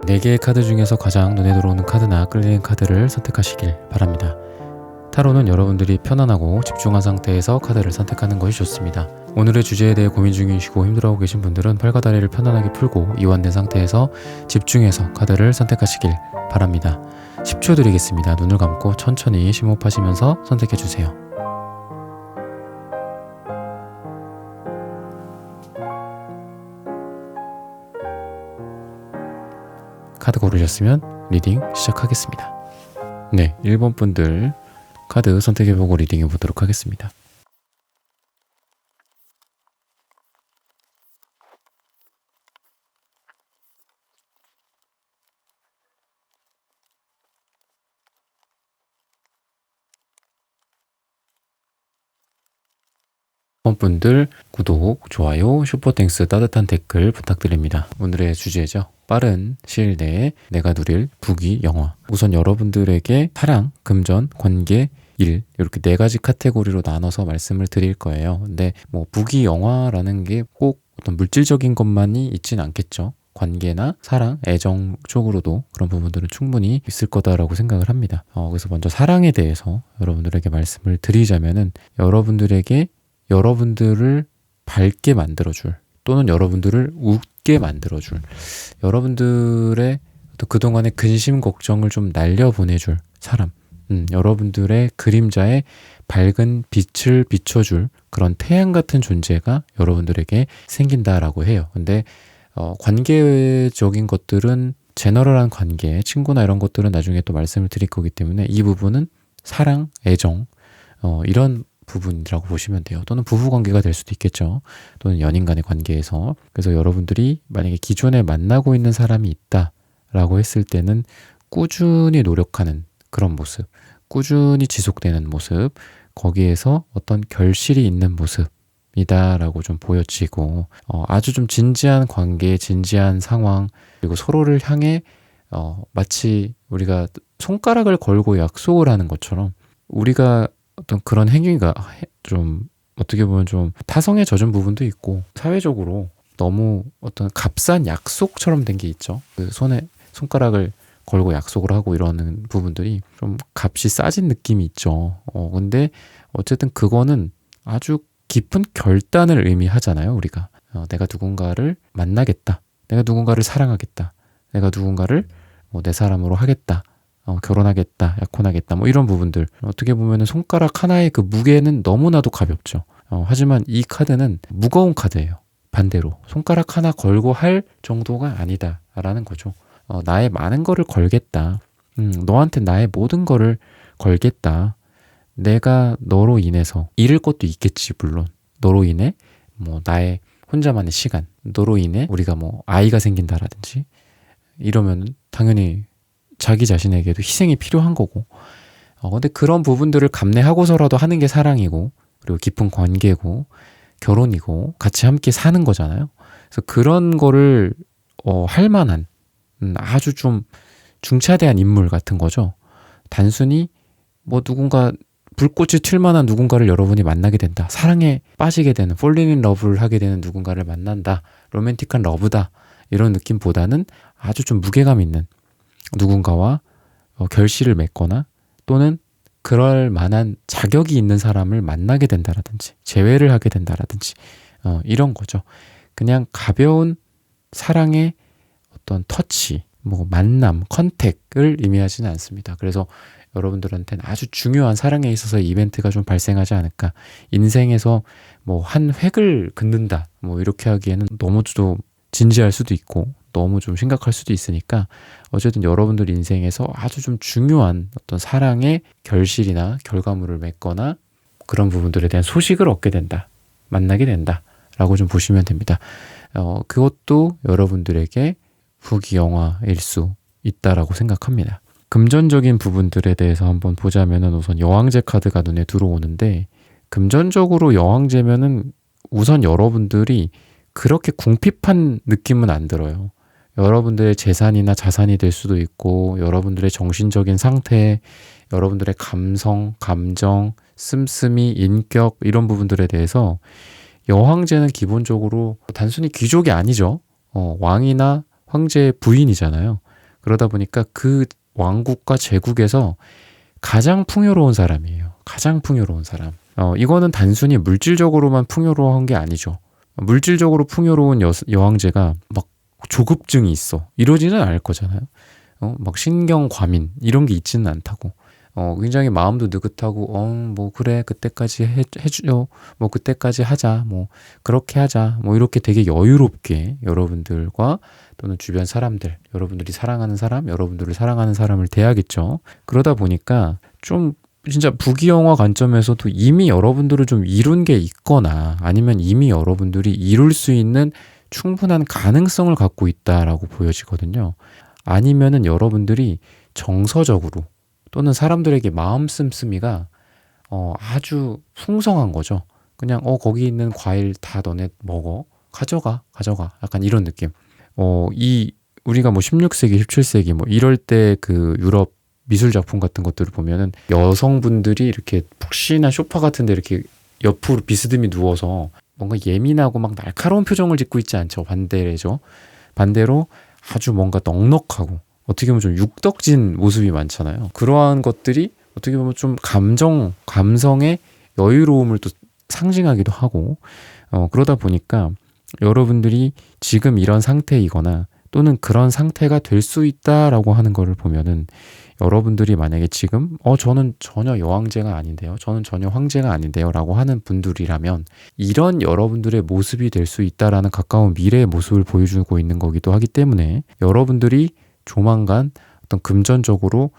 4개의 카드 중에서 가장 눈에 들어오는 카드나 끌리는 카드를 선택하시길 바랍니다. 타로는 여러분들이 편안하고 집중한 상태에서 카드를 선택하는 것이 좋습니다. 오늘의 주제에 대해 고민 중이시고 힘들어하고 계신 분들은 팔과 다리를 편안하게 풀고 이완된 상태에서 집중해서 카드를 선택하시길 바랍니다. 10초 드리겠습니다. 눈을 감고 천천히 심호흡하시면서 선택해주세요. 카드 고르셨으면 리딩 시작하겠습니다. 네, 1번 분들 카드 선택해보고 리딩해 보도록 하겠습니다. 분들 구독, 좋아요, 슈퍼땡스, 따뜻한 댓글 부탁드립니다. 오늘의 주제죠. 빠른 시일 내에 내가 누릴 부귀영화. 우선 여러분들에게 사랑, 금전, 관계, 일 이렇게 4가지 카테고리로 나눠서 말씀을 드릴 거예요. 근데 뭐 부귀영화라는 게 꼭 어떤 물질적인 것만이 있진 않겠죠. 관계나 사랑, 애정 쪽으로도 그런 부분들은 충분히 있을 거다라고 생각을 합니다. 그래서 먼저 사랑에 대해서 여러분들에게 말씀을 드리자면은 여러분들을 밝게 만들어줄 또는 여러분들을 웃게 만들어줄 여러분들의 그동안의 근심 걱정을 좀 날려보내줄 사람, 여러분들의 그림자에 밝은 빛을 비춰줄 그런 태양 같은 존재가 여러분들에게 생긴다라고 해요. 근데 관계적인 것들은 제너럴한 관계, 친구나 이런 것들은 나중에 또 말씀을 드릴 거기 때문에 이 부분은 사랑, 애정 이런 부분이라고 보시면 돼요. 또는 부부관계가 될 수도 있겠죠. 또는 연인 간의 관계에서. 그래서 여러분들이 만약에 기존에 만나고 있는 사람이 있다라고 했을 때는 꾸준히 노력하는 그런 모습, 꾸준히 지속되는 모습, 거기에서 어떤 결실이 있는 모습이다라고 좀 보여지고 아주 좀 진지한 관계, 진지한 상황, 그리고 서로를 향해 마치 우리가 손가락을 걸고 약속을 하는 것처럼 우리가 어떤 그런 행위가 좀 어떻게 보면 좀 타성에 젖은 부분도 있고 사회적으로 너무 어떤 값싼 약속처럼 된 게 있죠. 그 손가락을 걸고 약속을 하고 이러는 부분들이 좀 값이 싸진 느낌이 있죠. 근데 어쨌든 그거는 아주 깊은 결단을 의미하잖아요. 우리가 내가 누군가를 만나겠다, 내가 누군가를 사랑하겠다, 내가 누군가를 내 사람으로 하겠다, 결혼하겠다, 약혼하겠다, 뭐 이런 부분들. 어떻게 보면은 손가락 하나의 그 무게는 너무나도 가볍죠. 하지만 이 카드는 무거운 카드예요. 반대로 손가락 하나 걸고 할 정도가 아니다라는 거죠. 나의 많은 거를 걸겠다. 너한테 나의 모든 거를 걸겠다. 내가 너로 인해서 잃을 것도 있겠지, 물론. 너로 인해 뭐 나의 혼자만의 시간, 너로 인해 우리가 뭐 아이가 생긴다라든지 이러면은 당연히 자기 자신에게도 희생이 필요한 거고, 근데 그런 부분들을 감내하고서라도 하는 게 사랑이고, 그리고 깊은 관계고, 결혼이고, 같이 함께 사는 거잖아요. 그래서 그런 거를 할 만한 아주 좀 중차대한 인물 같은 거죠. 단순히 뭐 누군가 불꽃이 튈 만한 누군가를 여러분이 만나게 된다, 사랑에 빠지게 되는, falling in love를 하게 되는 누군가를 만난다, 로맨틱한 러브다, 이런 느낌보다는 아주 좀 무게감 있는 누군가와 결실을 맺거나 또는 그럴 만한 자격이 있는 사람을 만나게 된다라든지 재회를 하게 된다라든지 이런 거죠. 그냥 가벼운 사랑의 어떤 터치, 뭐 만남, 컨택을 의미하지는 않습니다. 그래서 여러분들한테는 아주 중요한 사랑에 있어서 이벤트가 좀 발생하지 않을까. 인생에서 뭐 한 획을 긋는다, 뭐 이렇게 하기에는 너무 좀 진지할 수도 있고 너무 좀 심각할 수도 있으니까 어쨌든 여러분들 인생에서 아주 좀 중요한 어떤 사랑의 결실이나 결과물을 맺거나 그런 부분들에 대한 소식을 얻게 된다, 만나게 된다 라고 좀 보시면 됩니다. 그것도 여러분들에게 부귀영화일 수 있다라고 생각합니다. 금전적인 부분들에 대해서 한번 보자면은 우선 여왕제 카드가 눈에 들어오는데, 금전적으로 여왕제면은 우선 여러분들이 그렇게 궁핍한 느낌은 안 들어요. 여러분들의 재산이나 자산이 될 수도 있고, 여러분들의 정신적인 상태, 여러분들의 감성, 감정, 씀씀이, 인격 이런 부분들에 대해서 여황제는 기본적으로 단순히 귀족이 아니죠. 왕이나 황제의 부인이잖아요. 그러다 보니까 그 왕국과 제국에서 가장 풍요로운 사람이에요. 가장 풍요로운 사람. 이거는 단순히 물질적으로만 풍요로운 게 아니죠. 물질적으로 풍요로운 여왕제가 막 조급증이 있어. 이러지는 않을 거잖아요. 막 신경과민 이런 게 있지는 않다고. 굉장히 마음도 느긋하고, 뭐, 그래, 그때까지 해줘. 뭐, 그때까지 하자. 뭐, 그렇게 하자. 뭐, 이렇게 되게 여유롭게 여러분들과 또는 주변 사람들, 여러분들이 사랑하는 사람, 여러분들을 사랑하는 사람을 대하겠죠. 그러다 보니까 좀 진짜 부귀영화 관점에서도 이미 여러분들을 좀 이룬 게 있거나 아니면 이미 여러분들이 이룰 수 있는 충분한 가능성을 갖고 있다라고 보여지거든요. 아니면은 여러분들이 정서적으로 또는 사람들에게 마음 씀씀이가 아주 풍성한 거죠. 그냥 거기 있는 과일 다 너네 먹어. 가져가. 약간 이런 느낌. 우리가 뭐 16세기, 17세기 뭐 이럴 때 그 유럽 미술 작품 같은 것들을 보면은 여성분들이 이렇게 푹신한 소파 같은 데 이렇게 옆으로 비스듬히 누워서 뭔가 예민하고 막 날카로운 표정을 짓고 있지 않죠. 반대로 아주 뭔가 넉넉하고 어떻게 보면 좀 육덕진 모습이 많잖아요. 그러한 것들이 어떻게 보면 좀 감성의 여유로움을 또 상징하기도 하고, 그러다 보니까 여러분들이 지금 이런 상태이거나 또는 그런 상태가 될 수 있다라고 하는 거를 보면은 여러분들이 만약에 지금 저는 전혀 여왕제가 아닌데요. 저는 전혀 황제가 아닌데요. 라고 하는 분들이라면 이런 여러분들의 모습이 될 수 있다라는 가까운 미래의 모습을 보여주고 있는 거기도 하기 때문에 여러분들이 조만간 어떤 금전적으로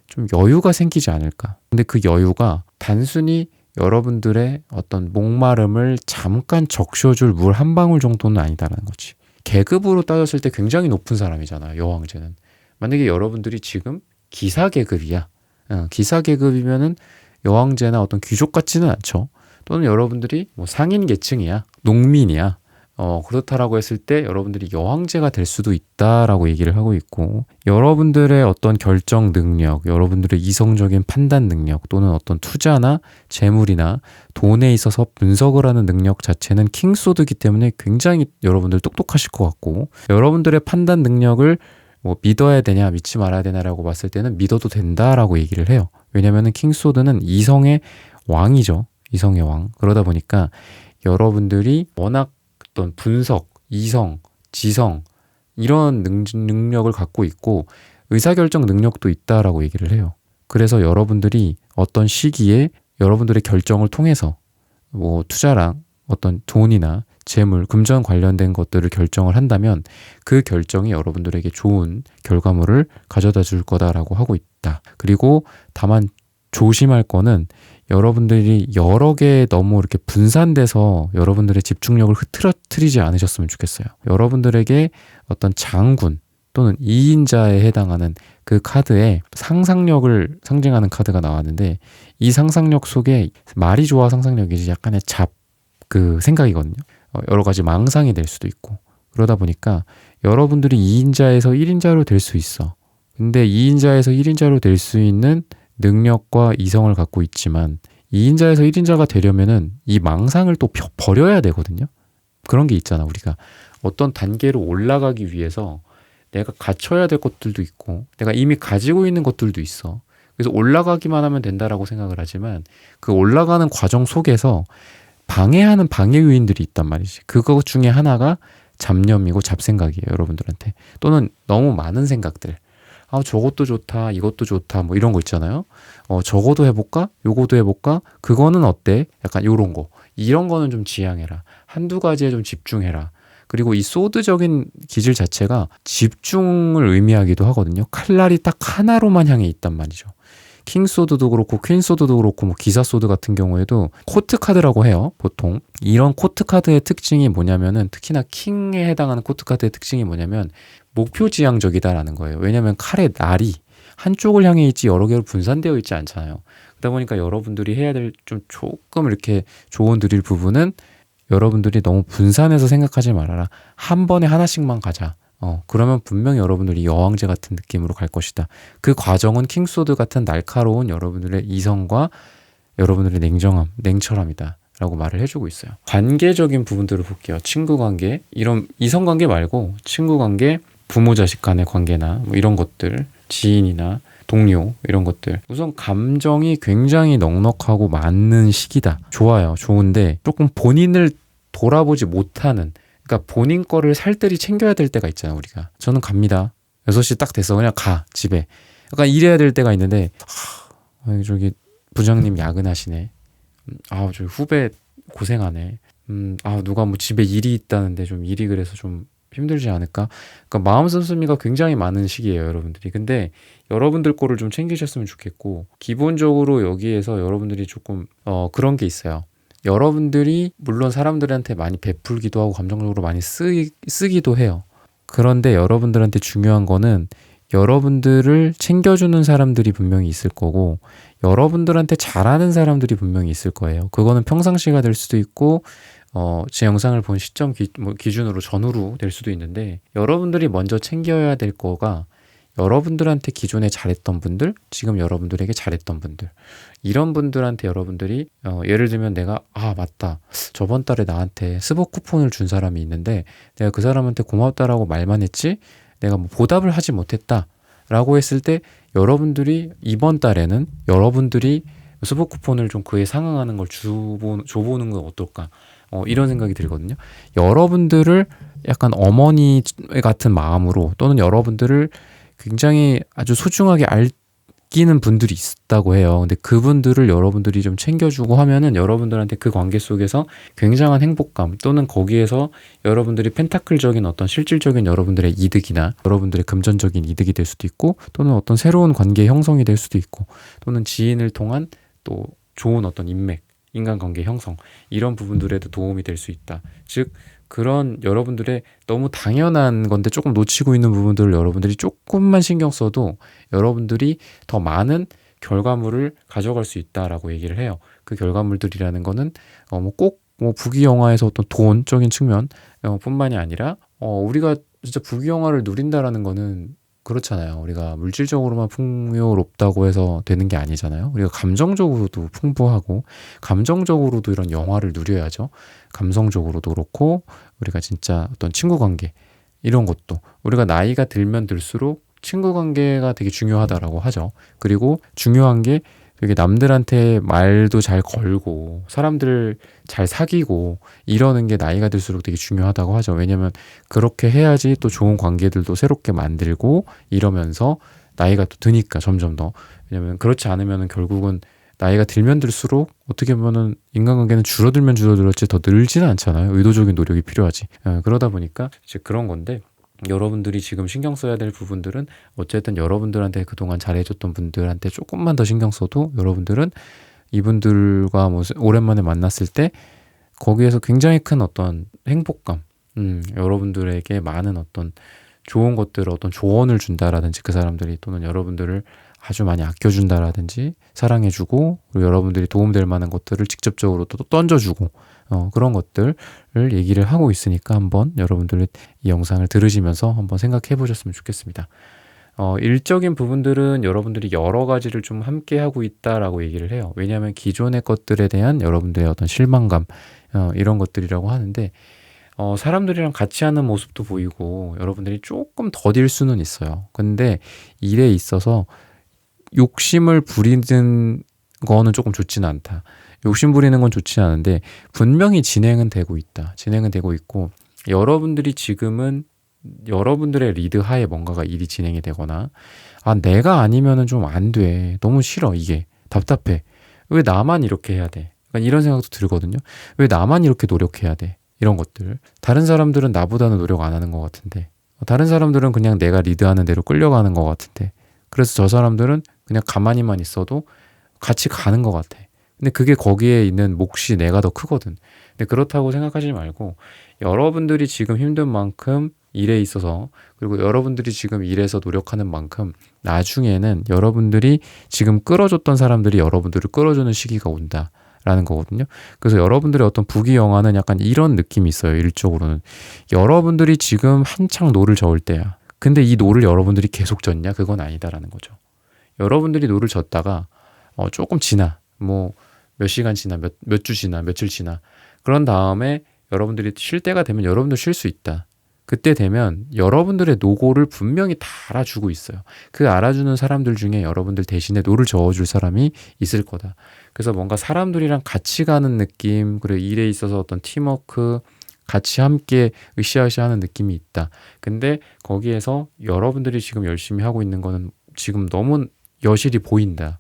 좀 여유가 생기지 않을까. 근데 그 여유가 단순히 여러분들의 어떤 목마름을 잠깐 적셔줄 물 한 방울 정도는 아니다라는 거지. 계급으로 따졌을 때 굉장히 높은 사람이잖아요. 여왕제는. 만약에 여러분들이 지금 기사 계급이야. 기사 계급이면은 여왕제나 어떤 귀족 같지는 않죠. 또는 여러분들이 뭐 상인 계층이야. 농민이야. 그렇다라고 했을 때 여러분들이 여왕제가 될 수도 있다라고 얘기를 하고 있고, 여러분들의 어떤 결정 능력, 여러분들의 이성적인 판단 능력 또는 어떤 투자나 재물이나 돈에 있어서 분석을 하는 능력 자체는 킹소드이기 때문에 굉장히 여러분들 똑똑하실 것 같고, 여러분들의 판단 능력을 뭐 믿어야 되냐 믿지 말아야 되냐라고 봤을 때는 믿어도 된다라고 얘기를 해요. 왜냐면은 킹소드는 이성의 왕이죠. 이성의 왕. 그러다 보니까 여러분들이 워낙 어떤 분석, 이성, 지성 이런 능력을 갖고 있고 의사결정 능력도 있다라고 얘기를 해요. 그래서 여러분들이 어떤 시기에 여러분들의 결정을 통해서 뭐 투자랑 어떤 돈이나 재물, 금전 관련된 것들을 결정을 한다면 그 결정이 여러분들에게 좋은 결과물을 가져다 줄 거다라고 하고 있다. 그리고 다만 조심할 거는 여러분들이 여러 개에 너무 이렇게 분산돼서 여러분들의 집중력을 흐트러뜨리지 않으셨으면 좋겠어요. 여러분들에게 어떤 장군 또는 2인자에 해당하는 그 카드에 상상력을 상징하는 카드가 나왔는데 이 상상력 속에 말이 좋아 상상력이지 약간의 그 생각이거든요. 여러 가지 망상이 될 수도 있고 그러다 보니까 여러분들이 2인자에서 1인자로 될 수 있어. 근데 2인자에서 1인자로 될 수 있는 능력과 이성을 갖고 있지만 2인자에서 1인자가 되려면은 이 망상을 또 버려야 되거든요. 그런 게 있잖아. 우리가 어떤 단계로 올라가기 위해서 내가 갖춰야 될 것들도 있고 내가 이미 가지고 있는 것들도 있어. 그래서 올라가기만 하면 된다라고 생각을 하지만 그 올라가는 과정 속에서 방해하는 방해 요인들이 있단 말이지. 그거 중에 하나가 잡념이고 잡생각이에요. 여러분들한테. 또는 너무 많은 생각들. 저것도 좋다, 이것도 좋다, 뭐 이런 거 있잖아요. 저거도 해볼까? 요거도 해볼까? 그거는 어때? 약간 요런 거. 이런 거는 좀 지양해라. 한두 가지에 좀 집중해라. 그리고 이 소드적인 기질 자체가 집중을 의미하기도 하거든요. 칼날이 딱 하나로만 향해 있단 말이죠. 킹소드도 그렇고 퀸소드도 그렇고 뭐 기사소드 같은 경우에도 코트 카드라고 해요. 보통 이런 코트 카드의 특징이 뭐냐면은 특히나 킹에 해당하는 코트 카드의 특징이 뭐냐면 목표 지향적이다라는 거예요. 왜냐하면 칼의 날이 한쪽을 향해 있지 여러 개로 분산되어 있지 않잖아요. 그러다 보니까 여러분들이 해야 될 좀 조금 이렇게 조언 드릴 부분은 여러분들이 너무 분산해서 생각하지 말아라. 한 번에 하나씩만 가자. 그러면 분명히 여러분들이 여왕제 같은 느낌으로 갈 것이다. 그 과정은 킹소드 같은 날카로운 여러분들의 이성과 여러분들의 냉철함이다. 라고 말을 해주고 있어요. 관계적인 부분들을 볼게요. 친구 관계, 이런 이성 관계 말고 친구 관계, 부모 자식 간의 관계나 뭐 이런 것들, 지인이나 동료 이런 것들, 우선 감정이 굉장히 넉넉하고 많은 시기다. 좋아요. 좋은데 조금 본인을 돌아보지 못하는, 그러니까 본인 거를 살뜰히 챙겨야 될 때가 있잖아. 우리가 저는 갑니다. 6시 딱 돼서 그냥 가 집에. 약간 이래야 될 때가 있는데 저기 부장님 야근하시네. 저기 후배 고생하네. 누가 뭐 집에 일이 있다는데 좀 일이 그래서 좀 힘들지 않을까? 그러니까 마음 씀씀이가 굉장히 많은 시기예요, 여러분들이. 근데 여러분들 거를 좀 챙기셨으면 좋겠고, 기본적으로 여기에서 여러분들이 조금 그런 게 있어요. 여러분들이 물론 사람들한테 많이 베풀기도 하고 감정적으로 많이 쓰기도 해요. 그런데 여러분들한테 중요한 거는 여러분들을 챙겨주는 사람들이 분명히 있을 거고, 여러분들한테 잘하는 사람들이 분명히 있을 거예요. 그거는 평상시가 될 수도 있고, 제 영상을 본 시점 기준으로 전후로 될 수도 있는데, 여러분들이 먼저 챙겨야 될 거가 여러분들한테 기존에 잘했던 분들, 지금 여러분들에게 잘했던 분들, 이런 분들한테 여러분들이 예를 들면 내가 맞다, 저번 달에 나한테 스벅 쿠폰을 준 사람이 있는데 내가 그 사람한테 고맙다라고 말만 했지 내가 뭐 보답을 하지 못했다 라고 했을 때, 여러분들이 이번 달에는 여러분들이 스벅 쿠폰을 좀 그에 상응하는 걸 줘보는 건 어떨까, 이런 생각이 들거든요. 여러분들을 약간 어머니 같은 마음으로, 또는 여러분들을 굉장히 아주 소중하게 아끼는 분들이 있다고 해요. 근데 그분들을 여러분들이 좀 챙겨주고 하면은 여러분들한테 그 관계 속에서 굉장한 행복감, 또는 거기에서 여러분들이 펜타클적인 어떤 실질적인 여러분들의 이득이나 여러분들의 금전적인 이득이 될 수도 있고, 또는 어떤 새로운 관계 형성이 될 수도 있고, 또는 지인을 통한 또 좋은 어떤 인맥, 인간관계 형성, 이런 부분들에도 도움이 될 수 있다. 즉 그런 여러분들의 너무 당연한 건데 조금 놓치고 있는 부분들을 여러분들이 조금만 신경 써도 여러분들이 더 많은 결과물을 가져갈 수 있다라고 얘기를 해요. 그 결과물들이라는 거는 꼭 부귀영화에서 어떤 돈적인 측면 뿐만이 아니라 우리가 진짜 부귀영화를 누린다라는 거는 그렇잖아요. 우리가 물질적으로만 풍요롭다고 해서 되는 게 아니잖아요. 우리가 감정적으로도 풍부하고 감정적으로도 이런 영화를 누려야죠. 감성적으로도 그렇고, 우리가 진짜 어떤 친구 관계 이런 것도, 우리가 나이가 들면 들수록 친구 관계가 되게 중요하다라고 하죠. 그리고 중요한 게 되게 남들한테 말도 잘 걸고 사람들 잘 사귀고 이러는 게 나이가 들수록 되게 중요하다고 하죠. 왜냐면 그렇게 해야지 또 좋은 관계들도 새롭게 만들고 이러면서 나이가 또 드니까 점점 더. 왜냐면 그렇지 않으면 결국은 나이가 들면 들수록 어떻게 보면은 인간관계는 줄어들면 줄어들었지 더 늘지는 않잖아요. 의도적인 노력이 필요하지. 그러다 보니까 이제 그런 건데, 여러분들이 지금 신경 써야 될 부분들은 어쨌든 여러분들한테 그동안 잘해줬던 분들한테 조금만 더 신경 써도 여러분들은 이분들과 뭐 오랜만에 만났을 때 거기에서 굉장히 큰 어떤 행복감, 여러분들에게 많은 어떤 좋은 것들, 어떤 조언을 준다라든지, 그 사람들이 또는 여러분들을 아주 많이 아껴준다라든지 사랑해주고, 그리고 여러분들이 도움될 만한 것들을 직접적으로 또 던져주고, 그런 것들을 얘기를 하고 있으니까 한번 여러분들 이 영상을 들으시면서 한번 생각해 보셨으면 좋겠습니다. 일적인 부분들은 여러분들이 여러 가지를 좀 함께 하고 있다라고 얘기를 해요. 왜냐하면 기존의 것들에 대한 여러분들의 어떤 실망감, 이런 것들이라고 하는데, 사람들이랑 같이 하는 모습도 보이고 여러분들이 조금 더딜 수는 있어요. 근데 일에 있어서 욕심을 부리는 거는 조금 좋지는 않다. 욕심 부리는 건 좋지 않은데 분명히 진행은 되고 있다. 진행은 되고 있고, 여러분들이 지금은 여러분들의 리드 하에 뭔가가 일이 진행이 되거나, 내가 아니면은 좀 안 돼. 너무 싫어. 이게 답답해. 왜 나만 이렇게 해야 돼? 약간 이런 생각도 들거든요. 왜 나만 이렇게 노력해야 돼? 이런 것들. 다른 사람들은 나보다는 노력 안 하는 것 같은데, 다른 사람들은 그냥 내가 리드하는 대로 끌려가는 것 같은데, 그래서 저 사람들은 그냥 가만히만 있어도 같이 가는 것 같아. 근데 그게 거기에 있는 몫이 내가 더 크거든. 근데 그렇다고 생각하지 말고, 여러분들이 지금 힘든 만큼 일에 있어서, 그리고 여러분들이 지금 일에서 노력하는 만큼 나중에는 여러분들이 지금 끌어줬던 사람들이 여러분들을 끌어주는 시기가 온다 라는 거거든요. 그래서 여러분들의 어떤 부귀영화는 약간 이런 느낌이 있어요. 일적으로는 여러분들이 지금 한창 노를 저을 때야. 근데 이 노를 여러분들이 계속 젓냐? 그건 아니다라는 거죠. 여러분들이 노를 젓다가 조금 지나, 뭐 몇 시간 지나, 몇 주 지나, 며칠 지나, 그런 다음에 여러분들이 쉴 때가 되면 여러분도 쉴 수 있다. 그때 되면 여러분들의 노고를 분명히 다 알아주고 있어요. 그 알아주는 사람들 중에 여러분들 대신에 노를 저어줄 사람이 있을 거다. 그래서 뭔가 사람들이랑 같이 가는 느낌, 그리고 일에 있어서 어떤 팀워크, 같이 함께 으쌰으쌰 하는 느낌이 있다. 근데 거기에서 여러분들이 지금 열심히 하고 있는 거는 지금 너무 여실히 보인다.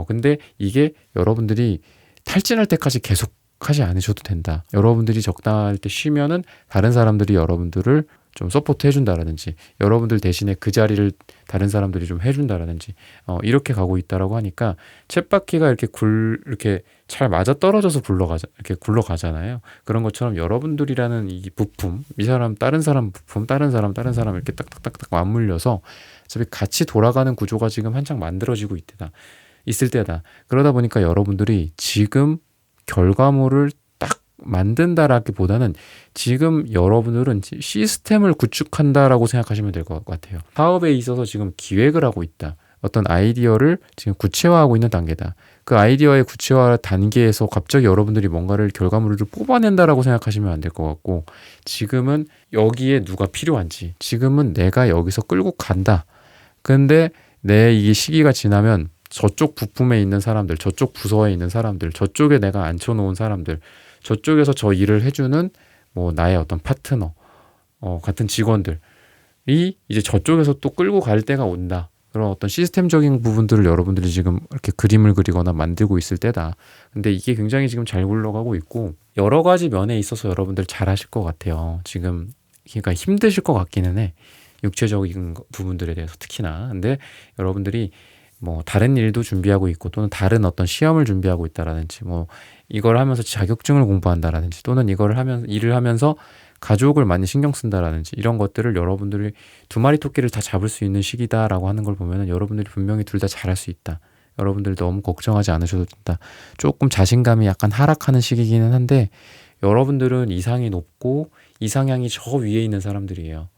근데 이게 여러분들이 탈진할 때까지 계속 하지 않으셔도 된다. 여러분들이 적당할 때 쉬면은 다른 사람들이 여러분들을 좀 서포트 해준다라든지, 여러분들 대신에 그 자리를 다른 사람들이 좀 해준다라든지, 이렇게 가고 있다라고 하니까 쳇바퀴가 이렇게 잘 맞아 떨어져서 이렇게 굴러가잖아요. 그런 것처럼 여러분들이라는 이 부품, 이 사람, 다른 사람 부품, 다른 사람 이렇게 딱딱딱딱 맞물려서 어차피 같이 돌아가는 구조가 지금 한창 만들어지고 있을 때다. 그러다 보니까 여러분들이 지금 결과물을 딱 만든다라기보다는 지금 여러분들은 시스템을 구축한다라고 생각하시면 될 것 같아요. 사업에 있어서 지금 기획을 하고 있다. 어떤 아이디어를 지금 구체화하고 있는 단계다. 그 아이디어의 구체화 단계에서 갑자기 여러분들이 뭔가를 결과물을 뽑아낸다라고 생각하시면 안 될 것 같고, 지금은 여기에 누가 필요한지, 지금은 내가 여기서 끌고 간다. 근데 내 이 시기가 지나면 저쪽 부품에 있는 사람들, 저쪽 부서에 있는 사람들, 저쪽에 내가 앉혀놓은 사람들, 저쪽에서 저 일을 해주는 뭐 나의 어떤 파트너, 같은 직원들이 이제 저쪽에서 또 끌고 갈 때가 온다. 그런 어떤 시스템적인 부분들을 여러분들이 지금 이렇게 그림을 그리거나 만들고 있을 때다. 근데 이게 굉장히 지금 잘 굴러가고 있고, 여러 가지 면에 있어서 여러분들 잘 하실 것 같아요. 지금 그러니까 힘드실 것 같기는 해. 육체적인 부분들에 대해서 특히나. 근데 여러분들이 뭐 다른 일도 준비하고 있고, 또는 다른 어떤 시험을 준비하고 있다라든지, 뭐 이걸 하면서 자격증을 공부한다라든지, 또는 일을 하면서 가족을 많이 신경 쓴다라든지, 이런 것들을 여러분들이 두 마리 토끼를 다 잡을 수 있는 시기다라고 하는 걸 보면은 여러분들이 분명히 둘 다 잘할 수 있다. 여러분들 너무 걱정하지 않으셔도 된다. 조금 자신감이 약간 하락하는 시기이기는 한데, 여러분들은 이상이 높고 이상향이 저 위에 있는 사람들이에요.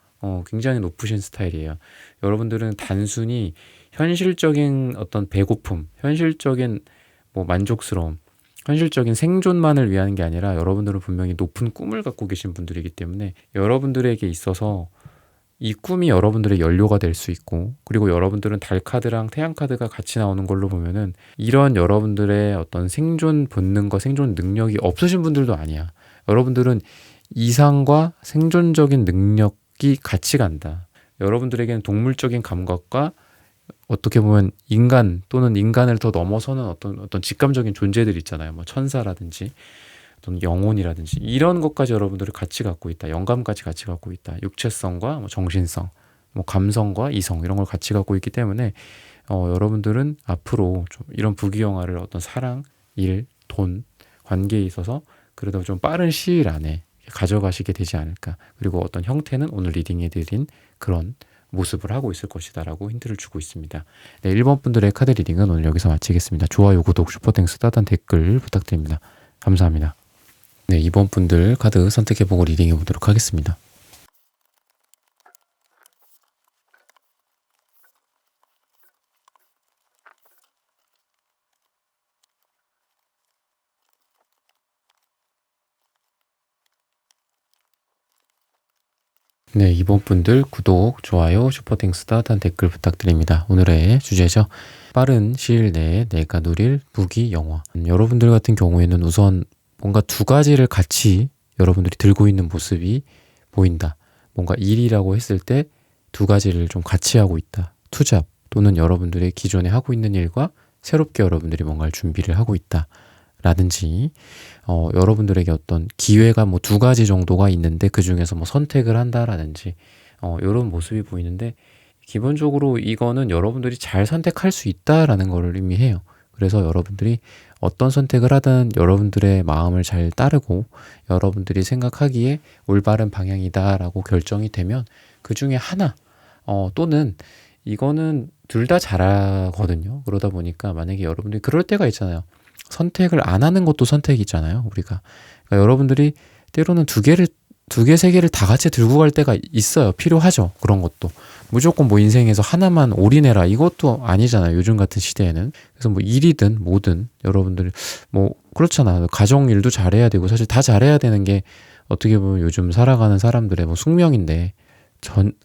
굉장히 높으신 스타일이에요. 여러분들은 단순히 현실적인 어떤 배고픔, 현실적인 뭐 만족스러움, 현실적인 생존만을 위한 게 아니라 여러분들은 분명히 높은 꿈을 갖고 계신 분들이기 때문에 여러분들에게 있어서 이 꿈이 여러분들의 연료가 될 수 있고, 그리고 여러분들은 달카드랑 태양카드가 같이 나오는 걸로 보면은 이런 여러분들의 어떤 생존 본능과 생존 능력이 없으신 분들도 아니야. 여러분들은 이상과 생존적인 능력이 같이 간다. 여러분들에게는 동물적인 감각과 어떻게 보면 인간 또는 인간을 더 넘어서는 어떤 직감적인 존재들 있잖아요. 뭐 천사라든지 어떤 영혼이라든지 이런 것까지 여러분들이 같이 갖고 있다. 영감까지 같이 갖고 있다. 육체성과 뭐 정신성, 뭐 감성과 이성 이런 걸 같이 갖고 있기 때문에 여러분들은 앞으로 좀 이런 부귀영화를 어떤 사랑, 일, 돈, 관계에 있어서 그래도 좀 빠른 시일 안에 가져가시게 되지 않을까. 그리고 어떤 형태는 오늘 리딩해드린 그런 모습을 하고 있을 것이다 라고 힌트를 주고 있습니다. 네, 1번 분들의 카드 리딩은 오늘 여기서 마치겠습니다. 좋아요, 구독, 슈퍼땡스, 따단 댓글 부탁드립니다. 감사합니다. 네, 2번 분들 카드 선택해보고 리딩해보도록 하겠습니다. 네, 2번 분들 구독, 좋아요, 슈퍼땡스, 따단 댓글 부탁드립니다. 오늘의 주제죠. 빠른 시일 내에 내가 누릴 부귀영화. 여러분들 같은 경우에는 우선 뭔가 두 가지를 같이 여러분들이 들고 있는 모습이 보인다. 뭔가 일이라고 했을 때 두 가지를 좀 같이 하고 있다. 투잡 또는 여러분들의 기존에 하고 있는 일과 새롭게 여러분들이 뭔가를 준비를 하고 있다. 라든지 여러분들에게 어떤 기회가 뭐 두 가지 정도가 있는데 그 중에서 뭐 선택을 한다라든지 이런 모습이 보이는데, 기본적으로 이거는 여러분들이 잘 선택할 수 있다라는 거를 의미해요. 그래서 여러분들이 어떤 선택을 하든 여러분들의 마음을 잘 따르고 여러분들이 생각하기에 올바른 방향이다라고 결정이 되면 그 중에 하나 또는 이거는 둘 다 잘하거든요. 그러다 보니까 만약에 여러분들이 그럴 때가 있잖아요. 선택을 안 하는 것도 선택이잖아요, 우리가. 그러니까 여러분들이 때로는 두 개, 세 개를 다 같이 들고 갈 때가 있어요. 필요하죠. 그런 것도. 무조건 뭐 인생에서 하나만 올인해라. 이것도 아니잖아요. 요즘 같은 시대에는. 그래서 뭐 일이든 뭐든 여러분들이 뭐 그렇잖아. 가정 일도 잘해야 되고 사실 다 잘해야 되는 게 어떻게 보면 요즘 살아가는 사람들의 뭐 숙명인데,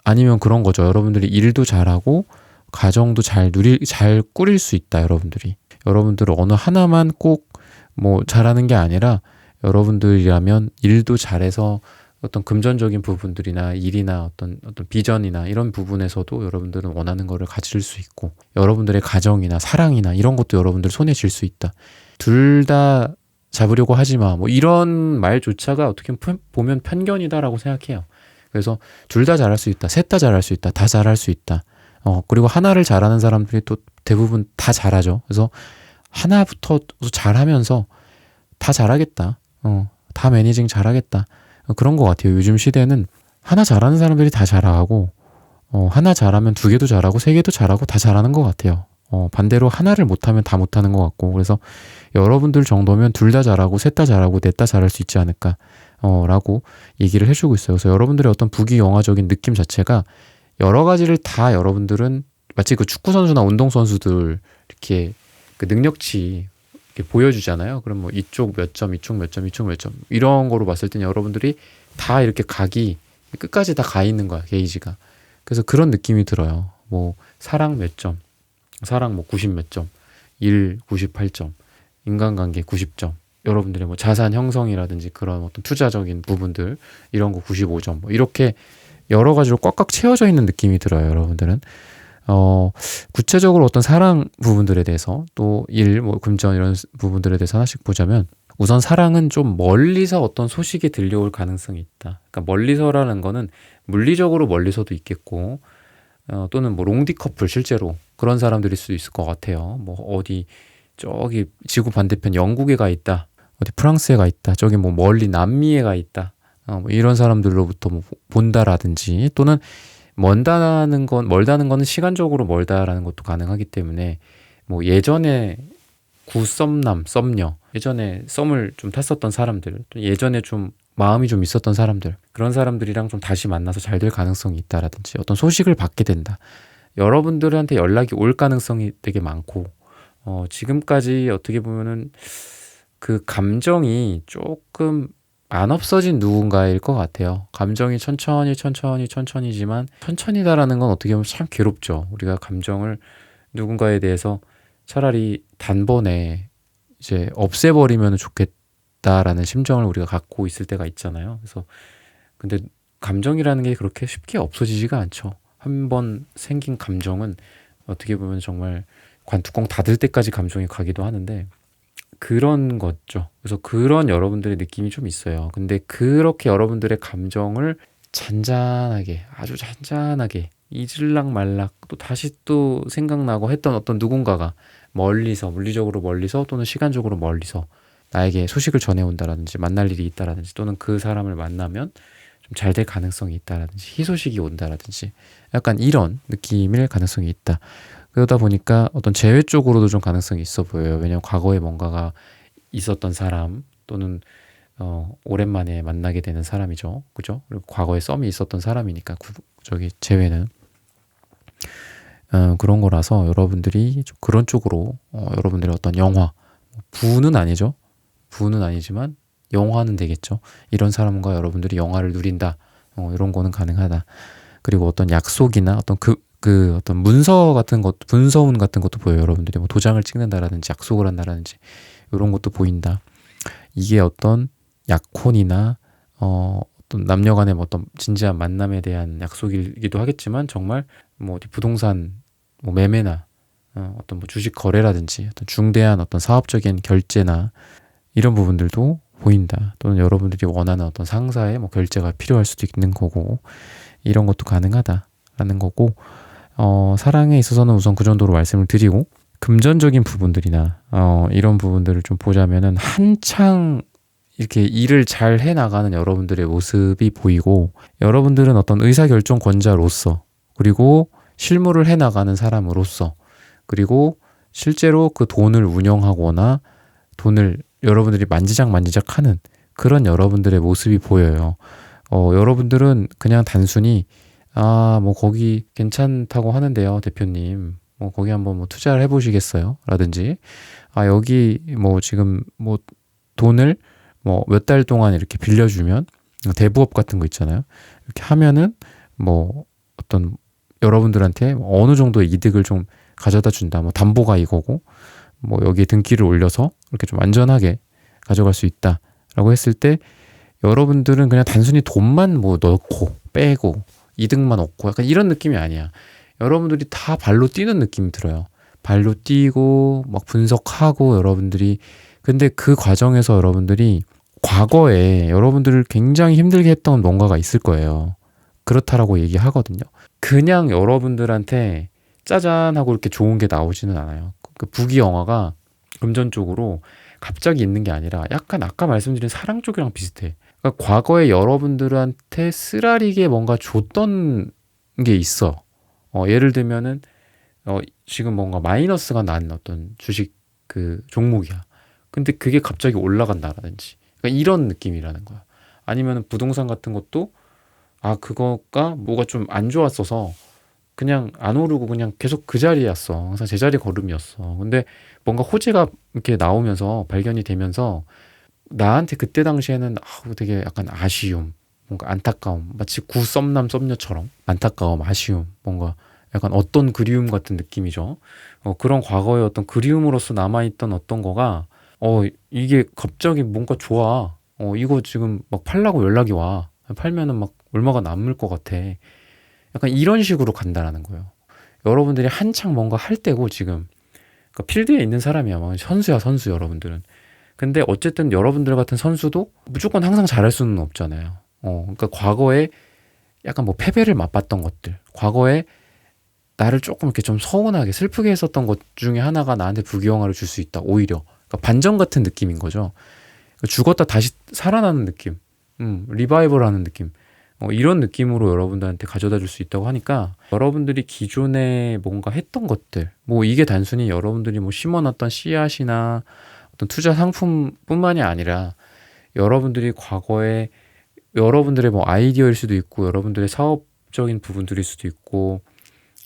아니면 그런 거죠. 여러분들이 일도 잘하고 가정도 잘 꾸릴 수 있다. 여러분들은 어느 하나만 꼭 뭐 잘하는 게 아니라, 여러분들이라면 일도 잘해서 어떤 금전적인 부분들이나 일이나 어떤 비전이나 이런 부분에서도 여러분들은 원하는 거를 가질 수 있고, 여러분들의 가정이나 사랑이나 이런 것도 여러분들 손에 쥘 수 있다. 둘 다 잡으려고 하지 마. 뭐 이런 말조차가 어떻게 보면 편견이다라고 생각해요. 그래서 둘 다 잘할 수 있다. 셋 다 잘할 수 있다. 다 잘할 수 있다. 그리고 하나를 잘하는 사람들이 또 대부분 다 잘하죠. 그래서 하나부터 잘하면서 다 잘하겠다. 다 매니징 잘하겠다. 그런 것 같아요. 요즘 시대는 하나 잘하는 사람들이 다 잘하고, 하나 잘하면 두 개도 잘하고 세 개도 잘하고 다 잘하는 것 같아요. 반대로 하나를 못하면 다 못하는 것 같고, 그래서 여러분들 정도면 둘 다 잘하고 셋 다 잘하고 넷 다 잘할 수 있지 않을까 라고 얘기를 해주고 있어요. 그래서 여러분들의 어떤 부귀영화적인 느낌 자체가 여러 가지를 다 여러분들은 마치 그 축구 선수나 운동 선수들 이렇게 그 능력치 이렇게 보여주잖아요. 그럼 뭐 이쪽 몇 점, 이쪽 몇 점, 이쪽 몇 점, 이런 거로 봤을 때는 여러분들이 다 이렇게 각이 끝까지 다 가 있는 거야, 게이지가. 그래서 그런 느낌이 들어요. 뭐 사랑 몇 점, 사랑 뭐 90 몇 점, 일 98점, 인간관계 90점, 여러분들의 뭐 자산 형성이라든지 그런 어떤 투자적인 부분들 이런 거 95점, 뭐 이렇게 여러 가지로 꽉꽉 채워져 있는 느낌이 들어요, 여러분들은. 구체적으로 어떤 사랑 부분들에 대해서, 또 일, 뭐 금전 이런 부분들에 대해서 하나씩 보자면, 우선 사랑은 좀 멀리서 어떤 소식이 들려올 가능성이 있다. 그러니까 멀리서라는 거는 물리적으로 멀리서도 있겠고, 또는 뭐 롱디 커플, 실제로 그런 사람들일 수도 있을 것 같아요. 뭐 어디 저기 지구 반대편 영국에 가 있다, 어디 프랑스에 가 있다, 저기 뭐 멀리 남미에 가 있다, 뭐 이런 사람들로부터 뭐 본다라든지, 또는 멀다는 거는 시간적으로 멀다라는 것도 가능하기 때문에, 뭐 예전에 썸녀, 예전에 썸을 좀 탔었던 사람들, 또 예전에 좀 마음이 좀 있었던 사람들, 그런 사람들이랑 좀 다시 만나서 잘 될 가능성이 있다라든지, 어떤 소식을 받게 된다. 여러분들한테 연락이 올 가능성이 되게 많고, 지금까지 어떻게 보면은 그 감정이 조금 안 없어진 누군가일 것 같아요. 감정이 천천히지만, 천천히다라는 건 어떻게 보면 참 괴롭죠. 우리가 감정을 누군가에 대해서 차라리 단번에 이제 없애버리면 좋겠다라는 심정을 우리가 갖고 있을 때가 있잖아요. 그래서 근데 감정이라는 게 그렇게 쉽게 없어지지가 않죠. 한번 생긴 감정은 어떻게 보면 정말 관뚜껑 닫을 때까지 감정이 가기도 하는데, 그런 거죠. 그래서 그런 여러분들의 느낌이 좀 있어요. 근데 그렇게 여러분들의 감정을 아주 잔잔하게 잊을락 말락 또 다시 또 생각나고 했던 어떤 누군가가 멀리서, 물리적으로 멀리서 또는 시간적으로 멀리서 나에게 소식을 전해온다라든지, 만날 일이 있다라든지, 또는 그 사람을 만나면 좀 잘 될 가능성이 있다라든지, 희소식이 온다라든지, 약간 이런 느낌일 가능성이 있다. 그러다 보니까 어떤 재회 쪽으로도 좀 가능성이 있어 보여요. 왜냐하면 과거에 뭔가가 있었던 사람, 또는 오랜만에 만나게 되는 사람이죠. 그죠? 그리고 과거에 썸이 있었던 사람이니까 재회는 그런 거라서, 여러분들이 좀 그런 쪽으로 여러분들의 어떤 영화, 부는 아니죠. 부는 아니지만 영화는 되겠죠. 이런 사람과 여러분들이 영화를 누린다. 이런 거는 가능하다. 그리고 어떤 약속이나 어떤 어떤 문서 같은 것, 문서운 같은 것도 보여요. 여러분들이 뭐 도장을 찍는다라든지 약속을 한다라든지 이런 것도 보인다. 이게 어떤 약혼이나 어떤 남녀간의 어떤 진지한 만남에 대한 약속이기도 하겠지만, 정말 뭐 어디 부동산 뭐 매매나 어떤 뭐 주식 거래라든지, 어떤 중대한 어떤 사업적인 결제나 이런 부분들도 보인다. 또는 여러분들이 원하는 어떤 상사의 뭐 결제가 필요할 수도 있는 거고, 이런 것도 가능하다라는 거고, 사랑에 있어서는 우선 그 정도로 말씀을 드리고, 금전적인 부분들이나 이런 부분들을 좀 보자면은, 한창 이렇게 일을 잘 해나가는 여러분들의 모습이 보이고, 여러분들은 어떤 의사결정권자로서, 그리고 실무를 해나가는 사람으로서, 그리고 실제로 그 돈을 운영하거나 돈을 여러분들이 만지작 하는 그런 여러분들의 모습이 보여요. 여러분들은 그냥 단순히 뭐 거기 괜찮다고 하는데요, 대표님. 뭐 거기 한번 뭐 투자를 해보시겠어요? 라든지, 여기 뭐 지금 뭐 돈을 뭐 몇 달 동안 이렇게 빌려주면 대부업 같은 거 있잖아요. 이렇게 하면은 뭐 어떤 여러분들한테 어느 정도의 이득을 좀 가져다 준다. 뭐 담보가 이거고 뭐 여기에 등기를 올려서 이렇게 좀 안전하게 가져갈 수 있다라고 했을 때 여러분들은 그냥 단순히 돈만 뭐 넣고 빼고 이득만 얻고 약간 이런 느낌이 아니야. 여러분들이 다 발로 뛰는 느낌이 들어요. 발로 뛰고 막 분석하고 여러분들이 근데 그 과정에서 여러분들이 과거에 여러분들을 굉장히 힘들게 했던 뭔가가 있을 거예요. 그렇다라고 얘기하거든요. 그냥 여러분들한테 짜잔 하고 이렇게 좋은 게 나오지는 않아요. 그 부귀영화가 금전적으로 갑자기 있는 게 아니라 약간 아까 말씀드린 사랑 쪽이랑 비슷해. 그러니까 과거에 여러분들한테 쓰라리게 뭔가 줬던 게 있어. 예를 들면은 지금 뭔가 마이너스가 난 어떤 주식 그 종목이야. 근데 그게 갑자기 올라간다라든지. 그러니까 이런 느낌이라는 거야. 아니면 부동산 같은 것도 그거가 뭐가 좀 안 좋았어서 그냥 안 오르고 그냥 계속 그 자리였어. 항상 제자리 걸음이었어. 근데 뭔가 호재가 이렇게 나오면서 발견이 되면서 나한테 그때 당시에는 되게 약간 아쉬움, 뭔가 안타까움, 마치 구썸남 썸녀처럼 안타까움, 아쉬움, 뭔가 약간 어떤 그리움 같은 느낌이죠. 그런 과거의 어떤 그리움으로서 남아있던 어떤 거가 이게 갑자기 뭔가 좋아. 이거 지금 막 팔라고 연락이 와. 팔면은 막 얼마가 남을 것 같아. 약간 이런 식으로 간다라는 거예요. 여러분들이 한창 뭔가 할 때고 지금 그러니까 필드에 있는 사람이야. 막 선수야 선수 여러분들은. 근데 어쨌든 여러분들 같은 선수도 무조건 항상 잘할 수는 없잖아요. 그러니까 과거에 약간 뭐 패배를 맛봤던 것들, 과거에 나를 조금 이렇게 좀 서운하게 슬프게 했었던 것 중에 하나가 나한테 부귀영화를 줄 수 있다. 오히려 그러니까 반전 같은 느낌인 거죠. 죽었다 다시 살아나는 느낌, 리바이벌하는 느낌. 이런 느낌으로 여러분들한테 가져다 줄 수 있다고 하니까 여러분들이 기존에 뭔가 했던 것들, 뭐 이게 단순히 여러분들이 뭐 심어놨던 씨앗이나 어떤 투자 상품뿐만이 아니라 여러분들이 과거에 여러분들의 뭐 아이디어일 수도 있고 여러분들의 사업적인 부분들일 수도 있고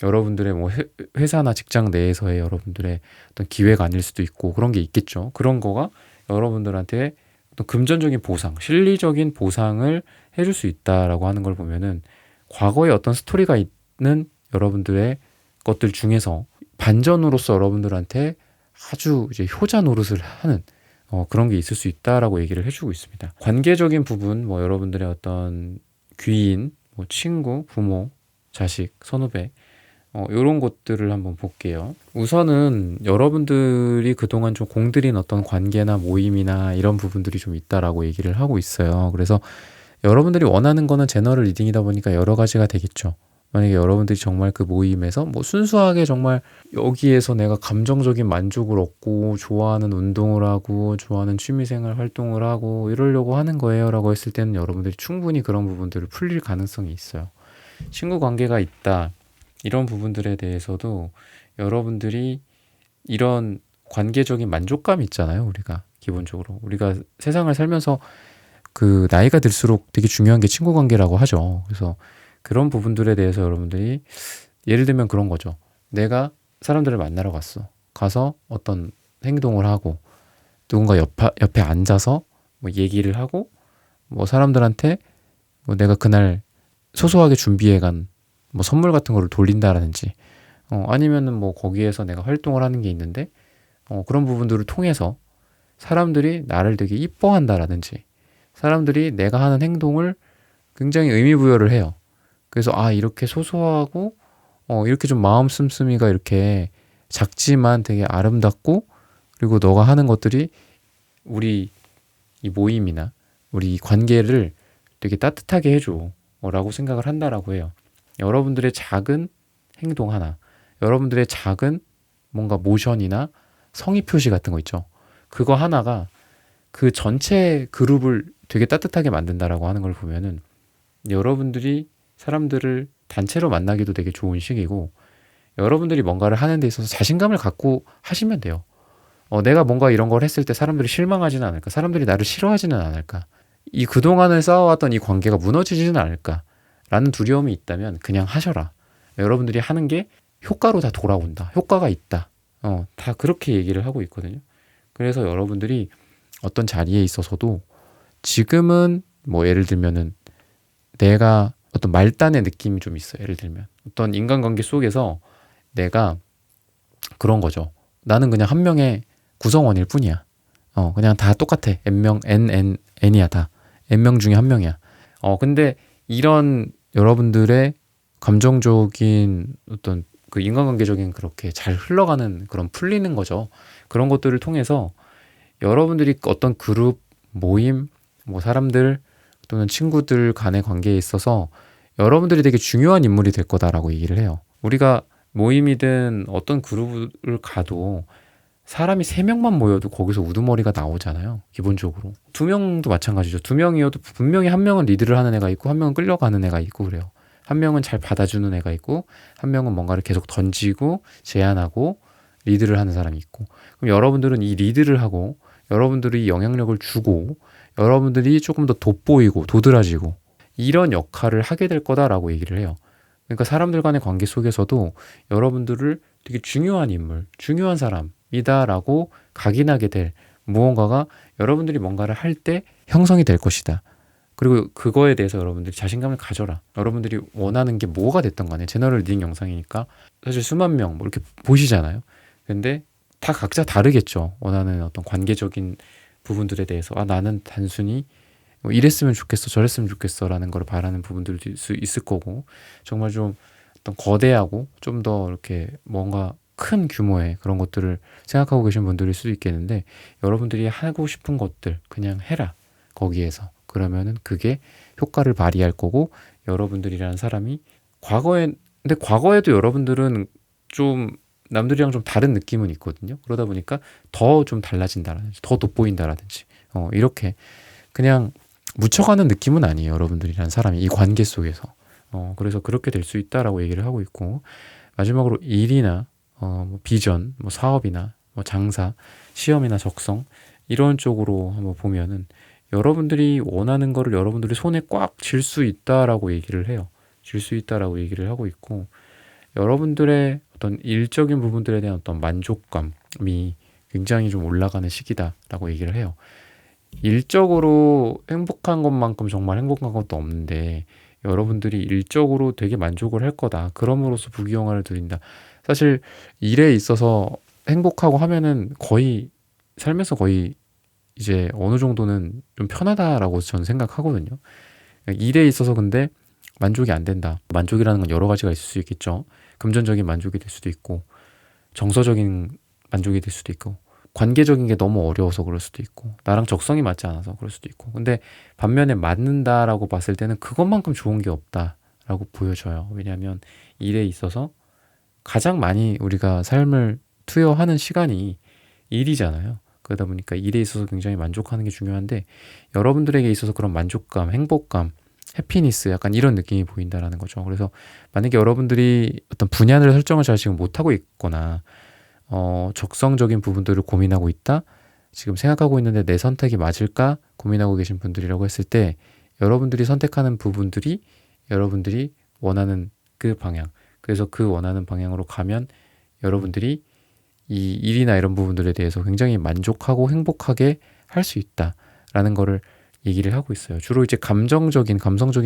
여러분들의 뭐 회사나 직장 내에서의 여러분들의 어떤 기회가 아닐 수도 있고 그런 게 있겠죠. 그런 거가 여러분들한테 어떤 금전적인 보상, 실리적인 보상을 해줄 수 있다라고 하는 걸 보면은 과거에 어떤 스토리가 있는 여러분들의 것들 중에서 반전으로서 여러분들한테 아주 이제 효자 노릇을 하는 그런 게 있을 수 있다라고 얘기를 해주고 있습니다. 관계적인 부분, 뭐 여러분들의 어떤 귀인, 뭐 친구, 부모, 자식, 선후배 이런 것들을 한번 볼게요. 우선은 여러분들이 그동안 좀 공들인 어떤 관계나 모임이나 이런 부분들이 좀 있다라고 얘기를 하고 있어요. 그래서 여러분들이 원하는 거는 제너럴 리딩이다 보니까 여러 가지가 되겠죠. 만약에 여러분들이 정말 그 모임에서 뭐 순수하게 정말 여기에서 내가 감정적인 만족을 얻고 좋아하는 운동을 하고 좋아하는 취미생활 활동을 하고 이러려고 하는 거예요 라고 했을 때는 여러분들이 충분히 그런 부분들을 풀릴 가능성이 있어요. 친구 관계가 있다 이런 부분들에 대해서도 여러분들이 이런 관계적인 만족감이 있잖아요. 우리가 기본적으로 우리가 세상을 살면서 그 나이가 들수록 되게 중요한 게 친구 관계라고 하죠. 그래서 그런 부분들에 대해서 여러분들이 예를 들면 그런 거죠. 내가 사람들을 만나러 갔어. 가서 어떤 행동을 하고 누군가 옆에 앉아서 뭐 얘기를 하고 뭐 사람들한테 뭐 내가 그날 소소하게 준비해간 뭐 선물 같은 거를 돌린다라든지 아니면은 뭐 거기에서 내가 활동을 하는 게 있는데 그런 부분들을 통해서 사람들이 나를 되게 이뻐한다라든지 사람들이 내가 하는 행동을 굉장히 의미부여를 해요. 그래서 이렇게 소소하고 이렇게 좀 마음 씀씀이가 이렇게 작지만 되게 아름답고 그리고 너가 하는 것들이 우리 이 모임이나 우리 이 관계를 되게 따뜻하게 해줘 라고 생각을 한다라고 해요. 여러분들의 작은 행동 하나, 여러분들의 작은 뭔가 모션이나 성의 표시 같은 거 있죠. 그거 하나가 그 전체 그룹을 되게 따뜻하게 만든다라고 하는 걸 보면은 여러분들이 사람들을 단체로 만나기도 되게 좋은 시기고 여러분들이 뭔가를 하는 데 있어서 자신감을 갖고 하시면 돼요. 내가 뭔가 이런 걸 했을 때 사람들이 실망하지는 않을까? 사람들이 나를 싫어하지는 않을까? 이 그동안을 쌓아왔던 이 관계가 무너지지는 않을까? 라는 두려움이 있다면 그냥 하셔라. 여러분들이 하는 게 효과로 다 돌아온다. 효과가 있다. 다 그렇게 얘기를 하고 있거든요. 그래서 여러분들이 어떤 자리에 있어서도 지금은 뭐 예를 들면은 내가 어떤 말단의 느낌이 좀 있어요. 예를 들면 어떤 인간관계 속에서 내가 그런 거죠. 나는 그냥 한 명의 구성원일 뿐이야. 그냥 다 똑같아. N명, N이야 다. N명 중에 한 명이야. 근데 이런 여러분들의 감정적인 어떤 그 인간관계적인 그렇게 잘 흘러가는 그런 풀리는 거죠. 그런 것들을 통해서 여러분들이 어떤 그룹, 모임, 뭐 사람들 또는 친구들 간의 관계에 있어서 여러분들이 되게 중요한 인물이 될 거다라고 얘기를 해요. 우리가 모임이든 어떤 그룹을 가도 사람이 3명만 모여도 거기서 우두머리가 나오잖아요. 기본적으로. 2명도 마찬가지죠. 2명이어도 분명히 한 명은 리드를 하는 애가 있고 한 명은 끌려가는 애가 있고 그래요. 한 명은 잘 받아주는 애가 있고 한 명은 뭔가를 계속 던지고 제안하고 리드를 하는 사람이 있고, 그럼 여러분들은 이 리드를 하고 여러분들이 영향력을 주고 여러분들이 조금 더 돋보이고 도드라지고 이런 역할을 하게 될 거다라고 얘기를 해요. 그러니까 사람들 간의 관계 속에서도 여러분들을 되게 중요한 인물, 중요한 사람이다라고 각인하게 될 무언가가 여러분들이 뭔가를 할 때 형성이 될 것이다. 그리고 그거에 대해서 여러분들이 자신감을 가져라. 여러분들이 원하는 게 뭐가 됐던 간에 제너럴 리딩 영상이니까 사실 수만 명 뭐 이렇게 보시잖아요. 근데 다 각자 다르겠죠. 원하는 어떤 관계적인 부분들에 대해서 나는 단순히 뭐 이랬으면 좋겠어 저랬으면 좋겠어 라는 걸 바라는 부분들도 있을 거고, 정말 좀 어떤 거대하고 좀 더 이렇게 뭔가 큰 규모의 그런 것들을 생각하고 계신 분들일 수도 있겠는데, 여러분들이 하고 싶은 것들 그냥 해라 거기에서. 그러면은 그게 효과를 발휘할 거고, 여러분들이라는 사람이 근데 과거에도 여러분들은 좀 남들이랑 좀 다른 느낌은 있거든요. 그러다 보니까 더 좀 달라진다라든지 더 돋보인다라든지 이렇게 그냥 묻혀가는 느낌은 아니에요. 여러분들이라는 사람이 이 관계 속에서. 그래서 그렇게 될 수 있다라고 얘기를 하고 있고, 마지막으로 일이나 뭐 비전, 뭐 사업이나 뭐 장사, 시험이나 적성 이런 쪽으로 한번 보면은 여러분들이 원하는 거를 여러분들이 손에 꽉 쥘 수 있다라고 얘기를 해요. 쥘 수 있다라고 얘기를 하고 있고, 여러분들의 어떤 일적인 부분들에 대한 어떤 만족감이 굉장히 좀 올라가는 시기다라고 얘기를 해요. 일적으로 행복한 것만큼 정말 행복한 것도 없는데 여러분들이 일적으로 되게 만족을 할 거다. 그럼으로써 부귀영화를 드린다. 사실 일에 있어서 행복하고 하면은 거의 삶에서 거의 이제 어느 정도는 좀 편하다라고 저는 생각하거든요. 일에 있어서 근데 만족이 안 된다. 만족이라는 건 여러 가지가 있을 수 있겠죠. 금전적인 만족이 될 수도 있고, 정서적인 만족이 될 수도 있고, 관계적인 게 너무 어려워서 그럴 수도 있고, 나랑 적성이 맞지 않아서 그럴 수도 있고. 근데 반면에 맞는다라고 봤을 때는 그것만큼 좋은 게 없다라고 보여져요. 왜냐하면 일에 있어서 가장 많이 우리가 삶을 투여하는 시간이 일이잖아요. 그러다 보니까 일에 있어서 굉장히 만족하는 게 중요한데, 여러분들에게 있어서 그런 만족감, 행복감, 해피니스 약간 이런 느낌이 보인다라는 거죠. 그래서 만약에 여러분들이 어떤 분야를 설정을 잘 지금 못하고 있거나 적성적인 부분들을 고민하고 있다, 지금 생각하고 있는데 내 선택이 맞을까 고민하고 계신 분들이라고 했을 때, 여러분들이 선택하는 부분들이 여러분들이 원하는 그 방향, 그래서 그 원하는 방향으로 가면 여러분들이 이 일이나 이런 부분들에 대해서 굉장히 만족하고 행복하게 할 수 있다라는 거를 얘기를 하고 있어요. 주로 이제 감성적인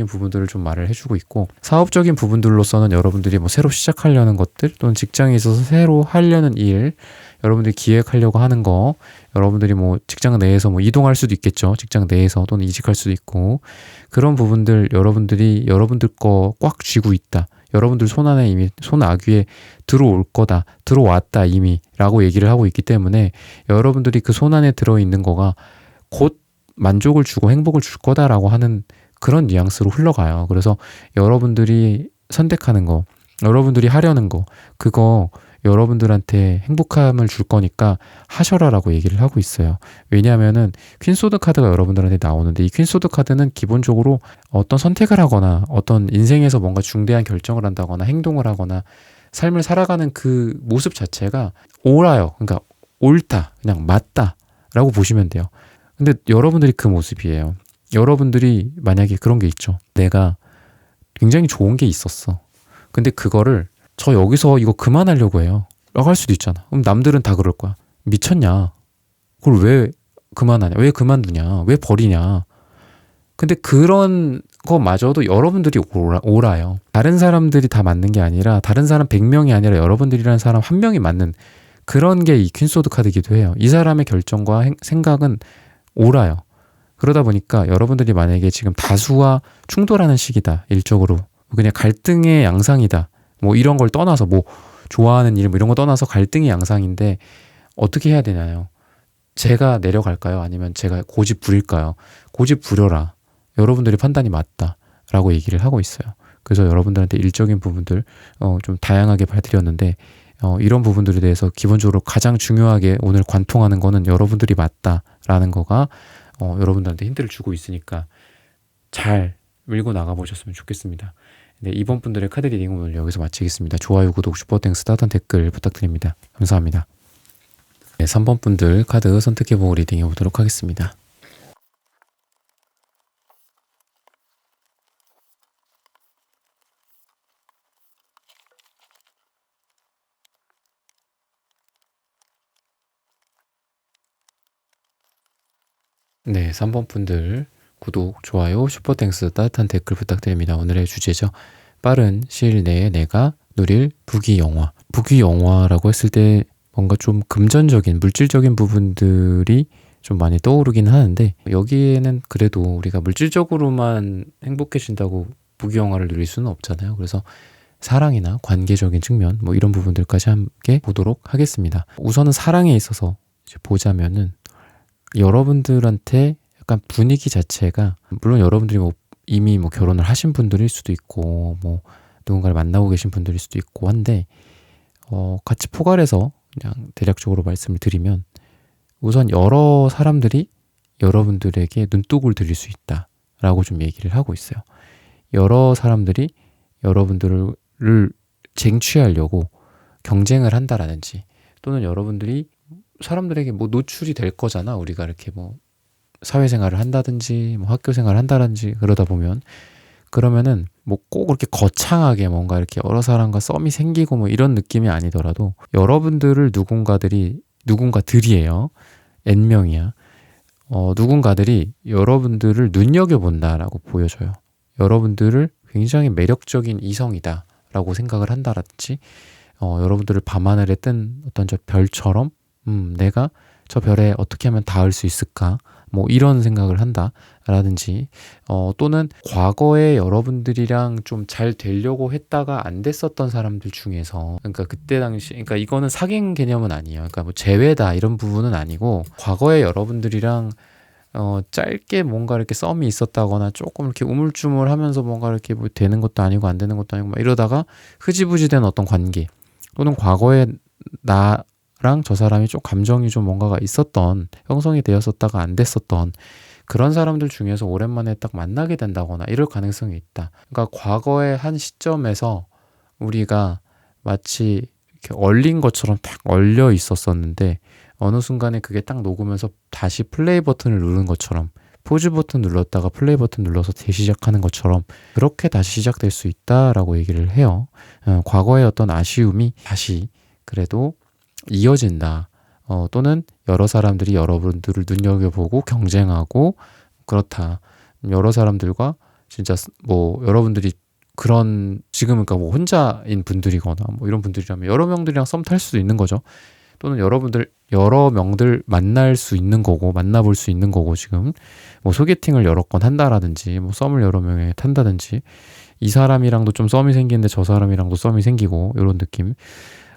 부분들을 좀 말을 해주고 있고, 사업적인 부분들로서는 여러분들이 뭐 새로 시작하려는 것들 또는 직장에 있어서 새로 하려는 일, 여러분들이 기획하려고 하는 거, 여러분들이 뭐 직장 내에서 뭐 이동할 수도 있겠죠. 직장 내에서 또는 이직할 수도 있고, 그런 부분들 여러분들이 여러분들 거 꽉 쥐고 있다. 여러분들 손 안에 이미 손아귀에 들어올 거다. 들어왔다 이미 라고 얘기를 하고 있기 때문에 여러분들이 그 손 안에 들어있는 거가 곧 만족을 주고 행복을 줄 거다라고 하는 그런 뉘앙스로 흘러가요. 그래서 여러분들이 선택하는 거, 여러분들이 하려는 거, 그거 여러분들한테 행복함을 줄 거니까 하셔라라고 얘기를 하고 있어요. 왜냐하면은 퀸소드 카드가 여러분들한테 나오는데, 이 퀸소드 카드는 기본적으로 어떤 선택을 하거나 어떤 인생에서 뭔가 중대한 결정을 한다거나 행동을 하거나 삶을 살아가는 그 모습 자체가 옳아요. 그러니까 옳다, 그냥 맞다 라고 보시면 돼요. 근데 여러분들이 그 모습이에요. 여러분들이 만약에 그런 게 있죠. 내가 굉장히 좋은 게 있었어. 근데 그거를 저 여기서 이거 그만하려고 해요 라고 할 수도 있잖아. 그럼 남들은 다 그럴 거야. 미쳤냐? 그걸 왜 그만하냐? 왜 그만두냐? 왜 버리냐? 근데 그런 거마저도 여러분들이 옳아요. 다른 사람들이 다 맞는 게 아니라 다른 사람 100명이 아니라 여러분들이라는 사람 한 명이 맞는 그런 게 이 퀸소드 카드이기도 해요. 이 사람의 결정과 생각은 옳아요. 그러다 보니까 여러분들이 만약에 지금 다수와 충돌하는 시기다. 일적으로 그냥 갈등의 양상이다. 뭐 이런 걸 떠나서 뭐 좋아하는 일 뭐 이런 거 떠나서 갈등의 양상인데 어떻게 해야 되나요? 제가 내려갈까요? 아니면 제가 고집 부릴까요? 고집 부려라. 여러분들이 판단이 맞다. 라고 얘기를 하고 있어요. 그래서 여러분들한테 일적인 부분들 좀 다양하게 봐드렸는데 이런 부분들에 대해서 기본적으로 가장 중요하게 오늘 관통하는 거는 여러분들이 맞다라는 거가 여러분들한테 힌트를 주고 있으니까 잘 밀고 나가보셨으면 좋겠습니다. 네, 이번 분들의 카드 리딩 오늘 여기서 마치겠습니다. 좋아요, 구독, 슈퍼땡스, 따뜻한 댓글 부탁드립니다. 감사합니다. 네, 3번 분들 카드 선택해보고 리딩해보도록 하겠습니다. 네, 3번 분들 구독, 좋아요, 슈퍼땡스, 따뜻한 댓글 부탁드립니다. 오늘의 주제죠. 빠른 시일 내에 내가 누릴 부귀영화. 부귀영화라고 했을 때 뭔가 좀 금전적인, 물질적인 부분들이 좀 많이 떠오르긴 하는데 여기에는 그래도 우리가 물질적으로만 행복해진다고 부귀영화를 누릴 수는 없잖아요. 그래서 사랑이나 관계적인 측면 뭐 이런 부분들까지 함께 보도록 하겠습니다. 우선은 사랑에 있어서 이제 보자면은 여러분들한테 약간 분위기 자체가 물론 여러분들이 뭐 이미 뭐 결혼을 하신 분들일 수도 있고 뭐 누군가를 만나고 계신 분들일 수도 있고 한데 같이 포괄해서 그냥 대략적으로 말씀을 드리면 우선 여러 사람들이 여러분들에게 눈독을 들일 수 있다라고 좀 얘기를 하고 있어요. 여러 사람들이 여러분들을 쟁취하려고 경쟁을 한다라든지 또는 여러분들이 사람들에게 뭐 노출이 될 거잖아. 우리가 이렇게 뭐 사회생활을 한다든지 뭐 학교생활을 한다든지 그러다 보면 그러면은 뭐 꼭 그렇게 거창하게 뭔가 이렇게 여러 사람과 썸이 생기고 뭐 이런 느낌이 아니더라도 여러분들을 누군가들이에요. N명이야. 누군가들이 여러분들을 눈여겨본다라고 보여줘요. 여러분들을 굉장히 매력적인 이성이다라고 생각을 한다라든지 여러분들을 밤하늘에 뜬 어떤 저 별처럼 내가 저 별에 어떻게 하면 닿을 수 있을까? 뭐 이런 생각을 한다라든지 또는 과거에 여러분들이랑 좀 잘 되려고 했다가 안 됐었던 사람들 중에서 그러니까 그때 당시 그러니까 이거는 사귄 개념은 아니에요. 그러니까 뭐 재회다 이런 부분은 아니고 과거에 여러분들이랑 짧게 뭔가 이렇게 썸이 있었다거나 조금 이렇게 우물쭈물하면서 뭔가 이렇게 뭐 되는 것도 아니고 안 되는 것도 아니고 막 이러다가 흐지부지 된 어떤 관계 또는 과거에 나랑 저 사람이 좀 감정이 좀 뭔가가 있었던 형성이 되었었다가 안 됐었던 그런 사람들 중에서 오랜만에 딱 만나게 된다거나 이럴 가능성이 있다. 그러니까 과거의 한 시점에서 우리가 마치 이렇게 얼린 것처럼 딱 얼려 있었었는데 어느 순간에 그게 딱 녹으면서 다시 플레이 버튼을 누르는 것처럼 포즈 버튼 눌렀다가 플레이 버튼 눌러서 재시작하는 것처럼 그렇게 다시 시작될 수 있다라고 얘기를 해요. 과거의 어떤 아쉬움이 다시 그래도 이어진다. 또는 여러 사람들이 여러분들을 눈여겨보고 경쟁하고 그렇다. 여러 사람들과 진짜 뭐 여러분들이 그런 지금은 그러니까 뭐 혼자인 분들이거나 뭐 이런 분들이라면 여러 명들이랑 썸 탈 수도 있는 거죠. 또는 여러분들 여러 명들 만날 수 있는 거고 만나볼 수 있는 거고 지금 뭐 소개팅을 여러 건 한다라든지 뭐 썸을 여러 명에 탄다든지 이 사람이랑도 좀 썸이 생기는데 저 사람이랑도 썸이 생기고 이런 느낌.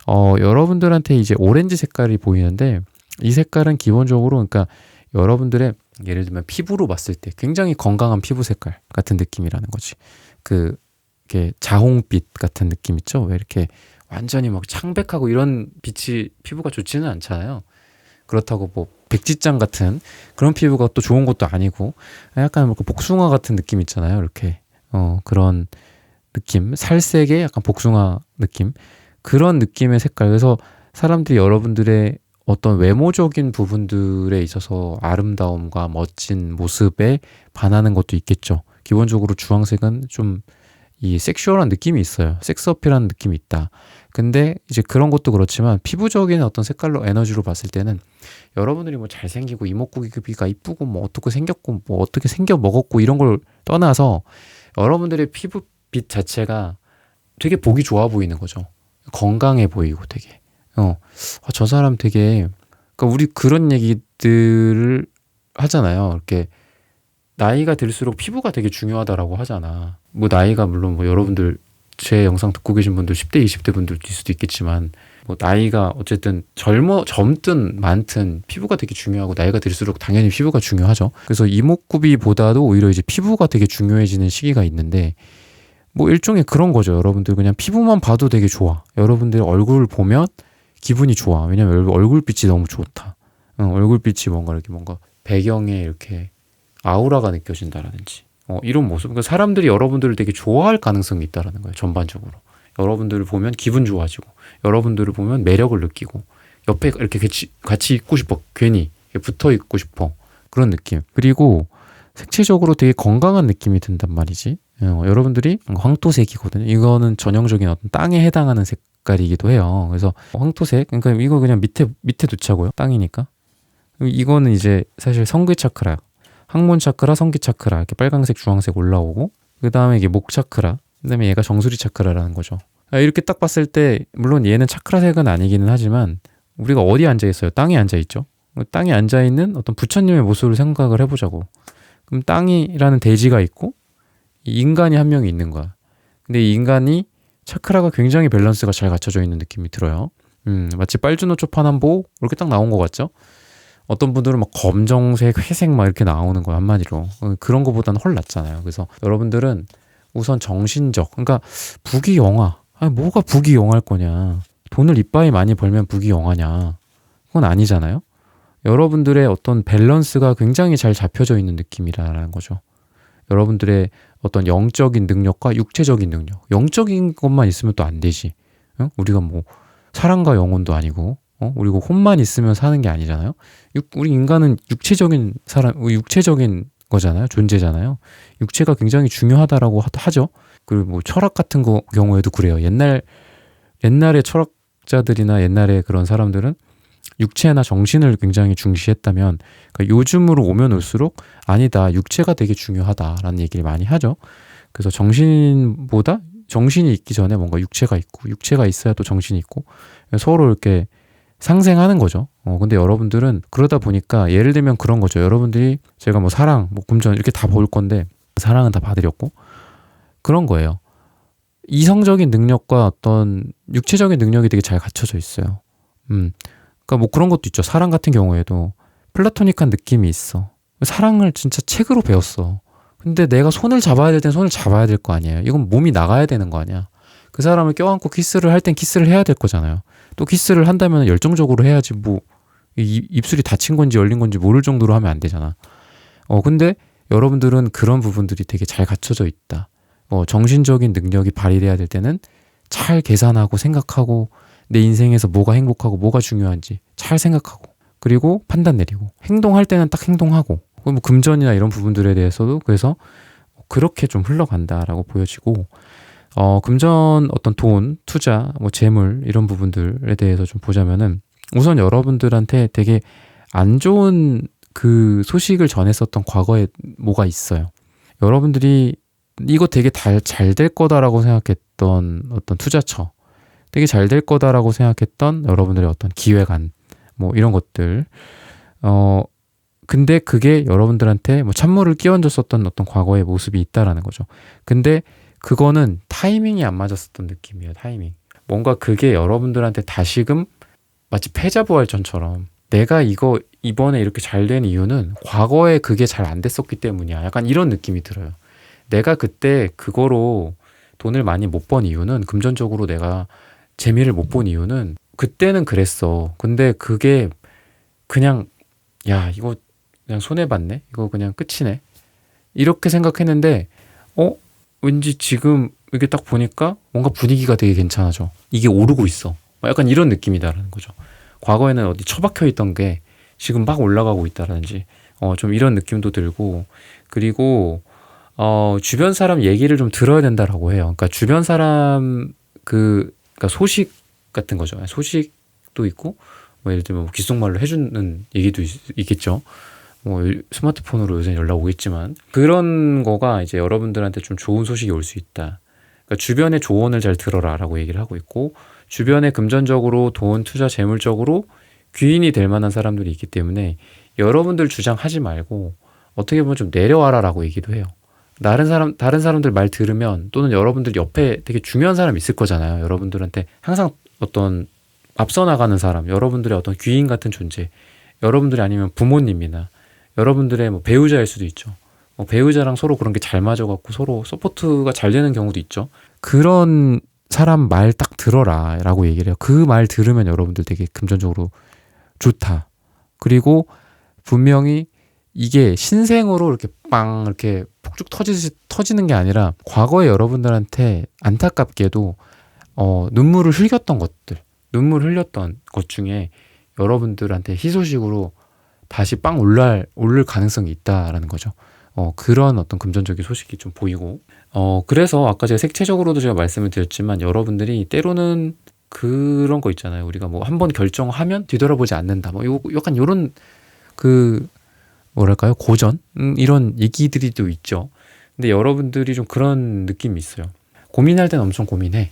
여러분들한테 이제 오렌지 색깔이 보이는데 이 색깔은 기본적으로 그러니까 여러분들의 예를 들면 피부로 봤을 때 굉장히 건강한 피부 색깔 같은 느낌이라는 거지. 이렇게 자홍빛 같은 느낌 있죠? 왜 이렇게 완전히 막 창백하고 이런 빛이 피부가 좋지는 않잖아요. 그렇다고 뭐 백지장 같은 그런 피부가 또 좋은 것도 아니고 약간 뭐 복숭아 같은 느낌 있잖아요. 이렇게 그런 느낌, 살색의 약간 복숭아 느낌 그런 느낌의 색깔. 그래서 사람들이 여러분들의 어떤 외모적인 부분들에 있어서 아름다움과 멋진 모습에 반하는 것도 있겠죠. 기본적으로 주황색은 좀 이 섹슈얼한 느낌이 있어요. 섹스 어필하는 느낌이 있다. 근데 이제 그런 것도 그렇지만 피부적인 어떤 색깔로 에너지로 봤을 때는 여러분들이 뭐 잘생기고 이목구비가 이쁘고 뭐 어떻게 생겼고 뭐 어떻게 생겨 먹었고 이런 걸 떠나서 여러분들의 피부빛 자체가 되게 보기 좋아 보이는 거죠. 건강해 보이고 되게. 저 사람 되게, 그러니까 우리 그런 얘기들을 하잖아요. 이렇게 나이가 들수록 피부가 되게 중요하다라고 하잖아. 뭐 나이가 물론 뭐 여러분들 제 영상 듣고 계신 분들 10대, 20대 분들일 수도 있겠지만 뭐 나이가 어쨌든 젊든 많든 피부가 되게 중요하고 나이가 들수록 당연히 피부가 중요하죠. 그래서 이목구비보다도 오히려 이제 피부가 되게 중요해지는 시기가 있는데 뭐 일종의 그런 거죠. 여러분들 그냥 피부만 봐도 되게 좋아. 여러분들 얼굴 보면 기분이 좋아. 왜냐면 얼굴빛이 너무 좋다. 얼굴빛이 뭔가 배경에 이렇게 아우라가 느껴진다라든지 이런 모습. 그러니까 사람들이 여러분들을 되게 좋아할 가능성이 있다라는 거예요. 전반적으로. 여러분들을 보면 기분 좋아지고 여러분들을 보면 매력을 느끼고 옆에 이렇게 같이 있고 싶어. 괜히 붙어 있고 싶어. 그런 느낌. 그리고 색채적으로 되게 건강한 느낌이 든단 말이지. 여러분들이 황토색이거든요. 이거는 전형적인 어떤 땅에 해당하는 색깔이기도 해요. 그래서 황토색, 그러니까 이거 그냥 밑에 두자고요. 땅이니까. 이거는 이제 사실 성귀 차크라, 항문 차크라, 성기 차크라 이렇게 빨강색, 주황색 올라오고 그 다음에 이게 목 차크라, 그 다음에 얘가 정수리 차크라라는 거죠. 이렇게 딱 봤을 때 물론 얘는 차크라색은 아니기는 하지만 우리가 어디 앉아 있어요? 땅에 앉아 있죠. 땅에 앉아 있는 어떤 부처님의 모습을 생각을 해보자고. 그럼 땅이라는 대지가 있고 인간이 한 명이 있는 거야. 근데 이 인간이 차크라가 굉장히 밸런스가 잘 갖춰져 있는 느낌이 들어요. 마치 빨주노 초파남보 이렇게 딱 나온 것 같죠? 어떤 분들은 막 검정색, 회색 막 이렇게 나오는 거야, 한마디로. 그런 거보다는 훨 낫잖아요. 그래서 여러분들은 우선 정신적, 그러니까 부귀영화. 아니, 뭐가 부귀영화일 거냐. 돈을 이빠이 많이 벌면 부귀영화냐. 그건 아니잖아요. 여러분들의 어떤 밸런스가 굉장히 잘 잡혀져 있는 느낌이라는 거죠. 여러분들의 어떤 영적인 능력과 육체적인 능력. 영적인 것만 있으면 또 안 되지. 우리가 뭐 사랑과 영혼도 아니고 그리고 혼만 있으면 사는 게 아니잖아요. 우리 인간은 육체적인 거잖아요. 존재잖아요. 육체가 굉장히 중요하다라고 하죠. 그리고 뭐 철학 같은 경우에도 그래요. 옛날의 철학자들이나 옛날에 그런 사람들은 육체나 정신을 굉장히 중시했다면 그러니까 요즘으로 오면 올수록 아니다. 육체가 되게 중요하다라는 얘기를 많이 하죠. 그래서 정신이 있기 전에 뭔가 육체가 있고 육체가 있어야 또 정신이 있고 서로 이렇게 상생하는 거죠. 근데 여러분들은 그러다 보니까 예를 들면 그런 거죠. 여러분들이 제가 뭐 사랑, 뭐 금전 이렇게 다 볼 건데 사랑은 다 봐드렸고 그런 거예요. 이성적인 능력과 어떤 육체적인 능력이 되게 잘 갖춰져 있어요. 그러니까 뭐 그런 것도 있죠. 사랑 같은 경우에도 플라토닉한 느낌이 있어. 사랑을 진짜 책으로 배웠어. 근데 내가 손을 잡아야 될 땐 손을 잡아야 될 거 아니에요. 이건 몸이 나가야 되는 거 아니야. 그 사람을 껴안고 키스를 할 땐 키스를 해야 될 거잖아요. 또 키스를 한다면 열정적으로 해야지 뭐 입술이 닫힌 건지 열린 건지 모를 정도로 하면 안 되잖아. 근데 여러분들은 그런 부분들이 되게 잘 갖춰져 있다. 정신적인 능력이 발휘돼야 될 때는 잘 계산하고 생각하고 내 인생에서 뭐가 행복하고 뭐가 중요한지 잘 생각하고 그리고 판단 내리고 행동할 때는 딱 행동하고 뭐 금전이나 이런 부분들에 대해서도 그래서 그렇게 좀 흘러간다라고 보여지고 금전 어떤 돈, 투자, 뭐 재물 이런 부분들에 대해서 좀 보자면은 우선 여러분들한테 되게 안 좋은 그 소식을 전했었던 과거에 뭐가 있어요. 여러분들이 이거 되게 잘 될 거다라고 생각했던 어떤 투자처, 되게 잘 될 거다라고 생각했던 여러분들의 어떤 기획안, 뭐 이런 것들. 근데 그게 여러분들한테 뭐 찬물을 끼얹었었던 어떤 과거의 모습이 있다라는 거죠. 근데 그거는 타이밍이 안 맞았었던 느낌이에요. 타이밍. 뭔가 그게 여러분들한테 다시금 마치 패자부활전처럼 내가 이번에 이렇게 잘 된 이유는 과거에 그게 잘 안 됐었기 때문이야. 약간 이런 느낌이 들어요. 내가 그때 그거로 돈을 많이 못 번 이유는 금전적으로 내가 재미를 못 본 이유는 그때는 그랬어. 근데 그게 그냥 야 이거 그냥 손해봤네. 이거 그냥 끝이네. 이렇게 생각했는데 왠지 지금 이게 딱 보니까 뭔가 분위기가 되게 괜찮아져. 이게 오르고 있어. 약간 이런 느낌이다라는 거죠. 과거에는 어디 처박혀 있던 게 지금 막 올라가고 있다라든지 좀 이런 느낌도 들고 그리고 주변 사람 얘기를 좀 들어야 된다라고 해요. 그러니까 주변 사람 그러니까 소식 같은 거죠. 소식도 있고 뭐 예를 들면 뭐 귓속말로 해주는 얘기도 있겠죠. 뭐 스마트폰으로 요새 연락 오겠지만 그런 거가 이제 여러분들한테 좀 좋은 소식이 올 수 있다. 그러니까 주변의 조언을 잘 들어라라고 얘기를 하고 있고 주변에 금전적으로 돈, 투자, 재물적으로 귀인이 될 만한 사람들이 있기 때문에 여러분들 주장하지 말고 어떻게 보면 좀 내려와라라고 얘기도 해요. 다른 사람들 말 들으면 또는 여러분들 옆에 되게 중요한 사람이 있을 거잖아요. 여러분들한테 항상 어떤 앞서 나가는 사람, 여러분들의 어떤 귀인 같은 존재, 여러분들이 아니면 부모님이나 여러분들의 뭐 배우자일 수도 있죠. 배우자랑 서로 그런 게 잘 맞아갖고 서로 서포트가 잘 되는 경우도 있죠. 그런 사람 말 딱 들어라 라고 얘기를 해요. 그 말 들으면 여러분들 되게 금전적으로 좋다. 그리고 분명히 이게 신생으로 이렇게 빵 이렇게 폭죽 터지는 게 아니라 과거에 여러분들한테 안타깝게도 눈물을 흘렸던 것 중에 여러분들한테 희소식으로 다시 빵 오를 가능성이 있다라는 거죠. 그런 어떤 금전적인 소식이 좀 보이고 그래서 아까 제가 색채적으로도 제가 말씀을 드렸지만 여러분들이 때로는 그런 거 있잖아요. 우리가 뭐 한번 결정하면 뒤돌아보지 않는다. 뭐 약간 요런 뭐랄까요? 고전? 이런 얘기들이 또 있죠. 근데 여러분들이 좀 그런 느낌이 있어요. 고민할 때는 엄청 고민해.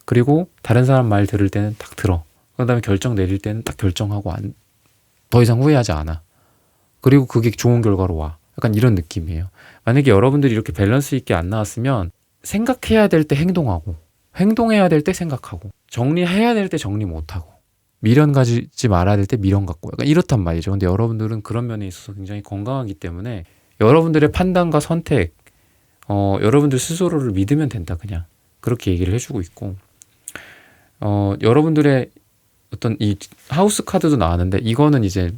그리고 다른 사람 말 들을 때는 딱 들어. 그 다음에 결정 내릴 때는 딱 결정하고 더 이상 후회하지 않아. 그리고 그게 좋은 결과로 와. 약간 이런 느낌이에요. 만약에 여러분들이 이렇게 밸런스 있게 안 나왔으면 생각해야 될 때 행동하고 행동해야 될 때 생각하고 정리해야 될 때 정리 못하고 미련 가지지 말아야 될 때 미련 갖고 약간 이렇단 말이죠. 근데 여러분들은 그런 면에 있어서 굉장히 건강하기 때문에 여러분들의 판단과 선택 여러분들 스스로를 믿으면 된다. 그냥 그렇게 얘기를 해주고 있고 여러분들의 어떤 이 하우스 카드도 나왔는데 이거는 이제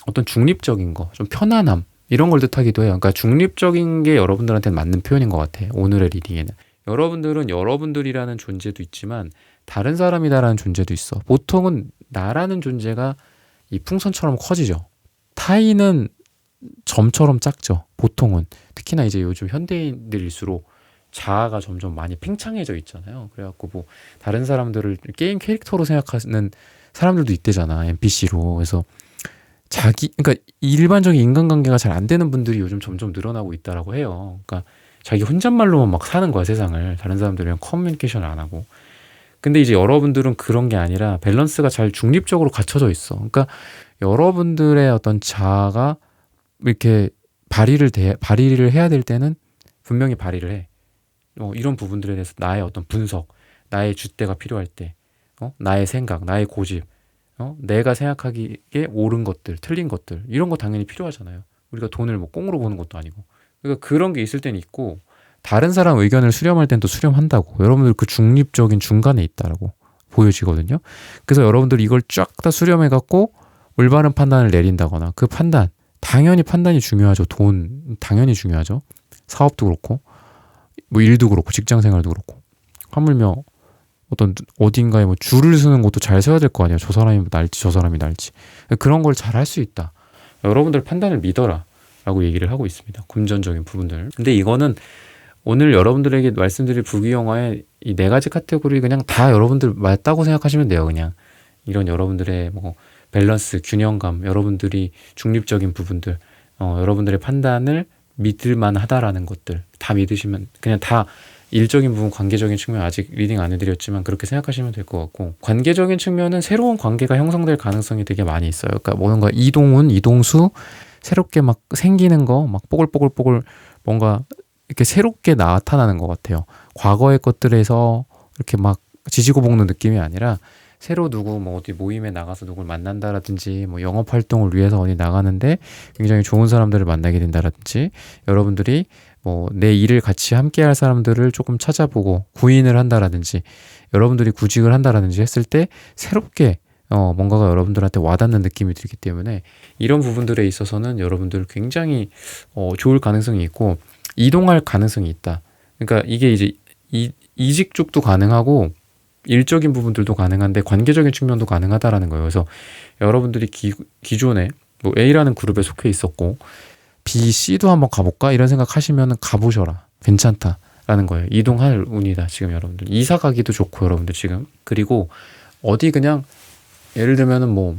어떤 중립적인 거, 좀 편안함 이런 걸 뜻하기도 해요. 그러니까 중립적인 게 여러분들한테는 맞는 표현인 것 같아요. 오늘의 리딩에는. 여러분들은 여러분들이라는 존재도 있지만 다른 사람이다라는 존재도 있어. 보통은 나라는 존재가 이 풍선처럼 커지죠. 타인은 점처럼 작죠. 보통은. 특히나 이제 요즘 현대인들일수록 자아가 점점 많이 팽창해져 있잖아요. 그래갖고 뭐 다른 사람들을 게임 캐릭터로 생각하는 사람들도 있대잖아. NPC로. 그래서 그러니까 일반적인 인간관계가 잘 안 되는 분들이 요즘 점점 늘어나고 있다라고 해요. 그러니까 자기 혼잣말로만 막 사는 거야, 세상을. 다른 사람들이랑 커뮤니케이션을 안 하고. 근데 이제 여러분들은 그런 게 아니라 밸런스가 잘 중립적으로 갖춰져 있어. 그러니까 여러분들의 어떤 자아가 이렇게 발휘를 해야 될 때는 분명히 발휘를 해. 이런 부분들에 대해서 나의 어떤 분석, 나의 줏대가 필요할 때, 나의 생각, 나의 고집, 내가 생각하기에 옳은 것들, 틀린 것들 이런 거 당연히 필요하잖아요. 우리가 돈을 뭐 꽁으로 버는 것도 아니고. 그러니까 그런 게 있을 땐 있고 다른 사람 의견을 수렴할 땐 또 수렴한다고. 여러분들 그 중립적인 중간에 있다라고 보여지거든요. 그래서 여러분들이 이걸 쫙 다 수렴해갖고 올바른 판단을 내린다거나 그 판단, 당연히 판단이 중요하죠. 돈 당연히 중요하죠. 사업도 그렇고 뭐 일도 그렇고 직장 생활도 그렇고 하물며 어딘가에 뭐 줄을 서는 것도 잘 서야 될 거 아니야. 저 사람이 날지 저 사람이 날지. 그런 걸 잘 할 수 있다. 여러분들 판단을 믿어라 라고 얘기를 하고 있습니다. 금전적인 부분들. 근데 이거는 오늘 여러분들에게 말씀드릴 부귀영화의 이 4가지 카테고리 그냥 다 여러분들 맞다고 생각하시면 돼요. 그냥 이런 여러분들의 뭐 밸런스, 균형감, 여러분들이 중립적인 부분들, 여러분들의 판단을 믿을만 하다라는 것들 다 믿으시면 그냥 다 일적인 부분, 관계적인 측면 아직 리딩 안 해드렸지만 그렇게 생각하시면 될 것 같고 관계적인 측면은 새로운 관계가 형성될 가능성이 되게 많이 있어요. 그러니까 뭔가 이동훈, 이동수 새롭게 막 생기는 거 막 뽀글뽀글뽀글 뭔가 이렇게 새롭게 나타나는 것 같아요. 과거의 것들에서 이렇게 막 지지고 볶는 느낌이 아니라 새로 누구 뭐 어디 모임에 나가서 누굴 만난다라든지 뭐 영업 활동을 위해서 어디 나가는데 굉장히 좋은 사람들을 만나게 된다라든지 여러분들이 뭐 내 일을 같이 함께 할 사람들을 조금 찾아보고 구인을 한다라든지 여러분들이 구직을 한다라든지 했을 때 새롭게 뭔가가 여러분들한테 와닿는 느낌이 들기 때문에 이런 부분들에 있어서는 여러분들 굉장히 좋을 가능성이 있고 이동할 가능성이 있다. 그러니까 이게 이제 이직 쪽도 가능하고 일적인 부분들도 가능한데 관계적인 측면도 가능하다라는 거예요. 그래서 여러분들이 기존에 뭐 A라는 그룹에 속해 있었고 B, C도 한번 가볼까? 이런 생각하시면 가보셔라. 괜찮다라는 거예요. 이동할 운이다. 지금 여러분들. 이사 가기도 좋고 여러분들 지금. 그리고 어디 그냥 예를 들면은 뭐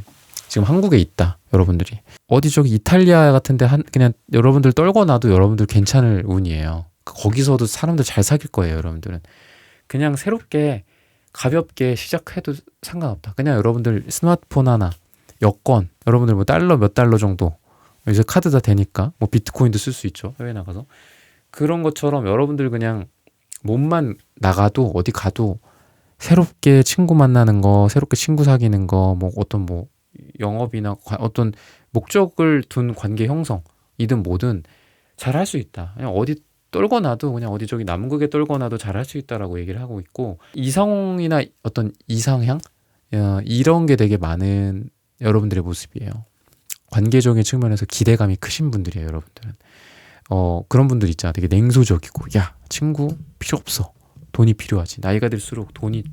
지금 한국에 있다 여러분들이 어디 저기 이탈리아 같은데 그냥 여러분들 떨고 놔도 여러분들 괜찮을 운이에요. 거기서도 사람들 잘 사귈 거예요. 여러분들은 그냥 새롭게 가볍게 시작해도 상관없다. 그냥 여러분들 스마트폰 하나, 여권, 여러분들 뭐 달러 몇 달러 정도 이제 카드 다 되니까 뭐 비트코인도 쓸 수 있죠. 해외 나가서 그런 것처럼 여러분들 그냥 몸만 나가도 어디 가도 새롭게 친구 만나는 거, 새롭게 친구 사귀는 거, 뭐 어떤 뭐 영업이나 어떤 목적을 둔 관계 형성이든 뭐든 잘 할 수 있다. 그냥 어디 떨고 나도 그냥 어디 저기 남극에 떨고 나도 잘 할 수 있다라고 얘기를 하고 있고 이성이나 어떤 이상향 이런 게 되게 많은 여러분들의 모습이에요. 관계적인 측면에서 기대감이 크신 분들이에요, 여러분들은. 그런 분들 있잖아. 되게 냉소적이고, 야, 친구 필요 없어. 돈이 필요하지. 나이가 들수록 돈이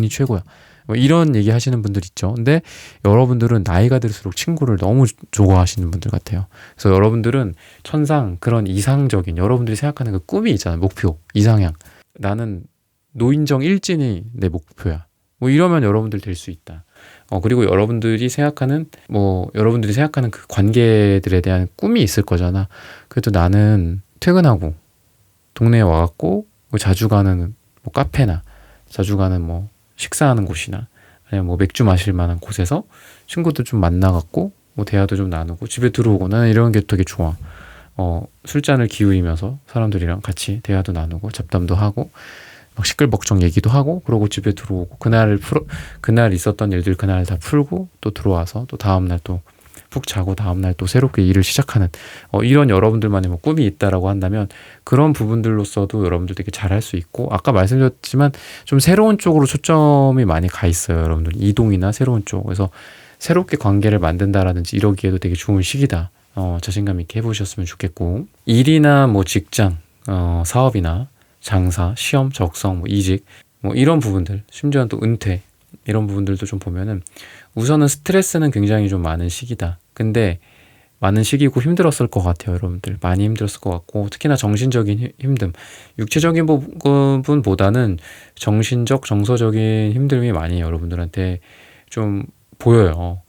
최고야. 뭐 이런 얘기 하시는 분들 있죠. 근데 여러분들은 나이가 들수록 친구를 너무 좋아하시는 분들 같아요. 그래서 여러분들은 천상 그런 이상적인 여러분들이 생각하는 그 꿈이 있잖아요. 목표, 이상향. 나는 노인정 일진이 내 목표야. 뭐 이러면 여러분들 될 수 있다. 그리고 여러분들이 생각하는 그 관계들에 대한 꿈이 있을 거잖아. 그래도 나는 퇴근하고 동네에 와갖고 뭐 자주 가는 뭐 카페나 자주 가는 뭐 식사하는 곳이나 아니면 뭐 맥주 마실 만한 곳에서 친구들 좀 만나갖고 뭐 대화도 좀 나누고 집에 들어오고 나는 이런 게 되게 좋아. 술잔을 기울이면서 사람들이랑 같이 대화도 나누고 잡담도 하고 막 시끌벅적 얘기도 하고 그러고 집에 들어오고 그날 있었던 일들 그날 다 풀고 또 들어와서 또 다음날 또 푹 자고 다음날 또 새롭게 일을 시작하는 이런 여러분들만의 뭐 꿈이 있다라고 한다면 그런 부분들로서도 여러분들 되게 잘할 수 있고 아까 말씀드렸지만 좀 새로운 쪽으로 초점이 많이 가 있어요. 여러분들 이동이나 새로운 쪽 그래서 새롭게 관계를 만든다라든지 이러기에도 되게 좋은 시기다. 자신감 있게 해보셨으면 좋겠고 일이나 뭐 직장 사업이나 장사, 시험, 적성, 뭐 이직 뭐 이런 부분들 심지어는 또 은퇴 이런 부분들도 좀 보면은 우선은 스트레스는 굉장히 좀 많은 시기다. 근데 많은 시기고 힘들었을 것 같아요. 여러분들 많이 힘들었을 것 같고 특히나 정신적인 힘듦 육체적인 부분보다는 정신적 정서적인 힘듦이 많이 여러분들한테 좀 보여요.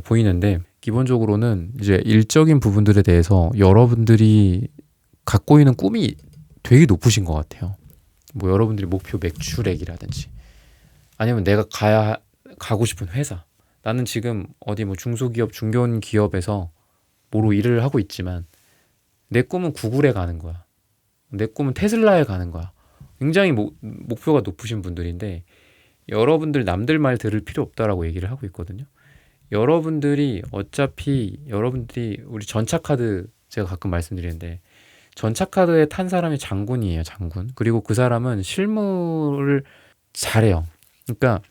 보이는데 기본적으로는 이제 일적인 부분들에 대해서 여러분들이 갖고 있는 꿈이 되게 높으신 것 같아요. 뭐 여러분들이 목표 매출액이라든지 아니면 내가 가고 싶은 회사 나는 지금 어디 뭐 중소기업 중견기업에서 뭐로 일을 하고 있지만 내 꿈은 구글에 가는 거야. 내 꿈은 테슬라에 가는 거야. 굉장히 목표가 높으신 분들인데 여러분들 남들 말 들을 필요 없다라고 얘기를 하고 있거든요. 여러분들이 우리 전차카드 제가 가끔 말씀드리는데 전차카드에 탄 사람이 장군이에요. 장군. 그리고 그 사람은 실무를 잘해요. 그러니까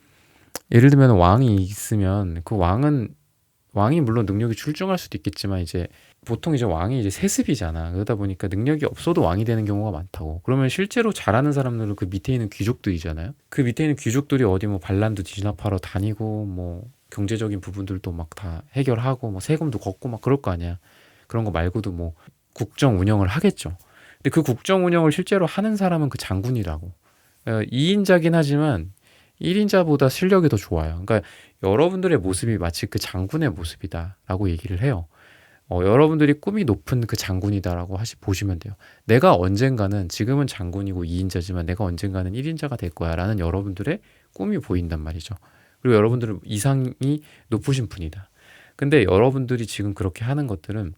예를 들면 왕이 있으면 그 왕이 물론 능력이 출중할 수도 있겠지만 이제 보통 이제 왕이 이제 세습이잖아. 그러다 보니까 능력이 없어도 왕이 되는 경우가 많다고. 그러면 실제로 잘하는 사람들은 그 밑에 있는 귀족들이잖아요. 그 밑에 있는 귀족들이 어디 뭐 반란도 진압하러 다니고 뭐 경제적인 부분들도 막 다 해결하고 뭐 세금도 걷고 막 그럴 거 아니야. 그런 거 말고도 뭐 국정 운영을 하겠죠. 근데 그 국정 운영을 실제로 하는 사람은 그 장군이라고. 2인자긴 하지만 1인자보다 실력이 더 좋아요. 그러니까 여러분들의 모습이 마치 그 장군의 모습이다라고 얘기를 해요. 여러분들이 꿈이 높은 그 장군이다라고 보시면 돼요. 내가 언젠가는 지금은 장군이고 2인자지만 내가 언젠가는 1인자가 될 거야라는 여러분들의 꿈이 보인단 말이죠. 그리고 여러분들은 이상이 높으신 분이다. 근데 여러분들이 지금 그렇게 하는 것들은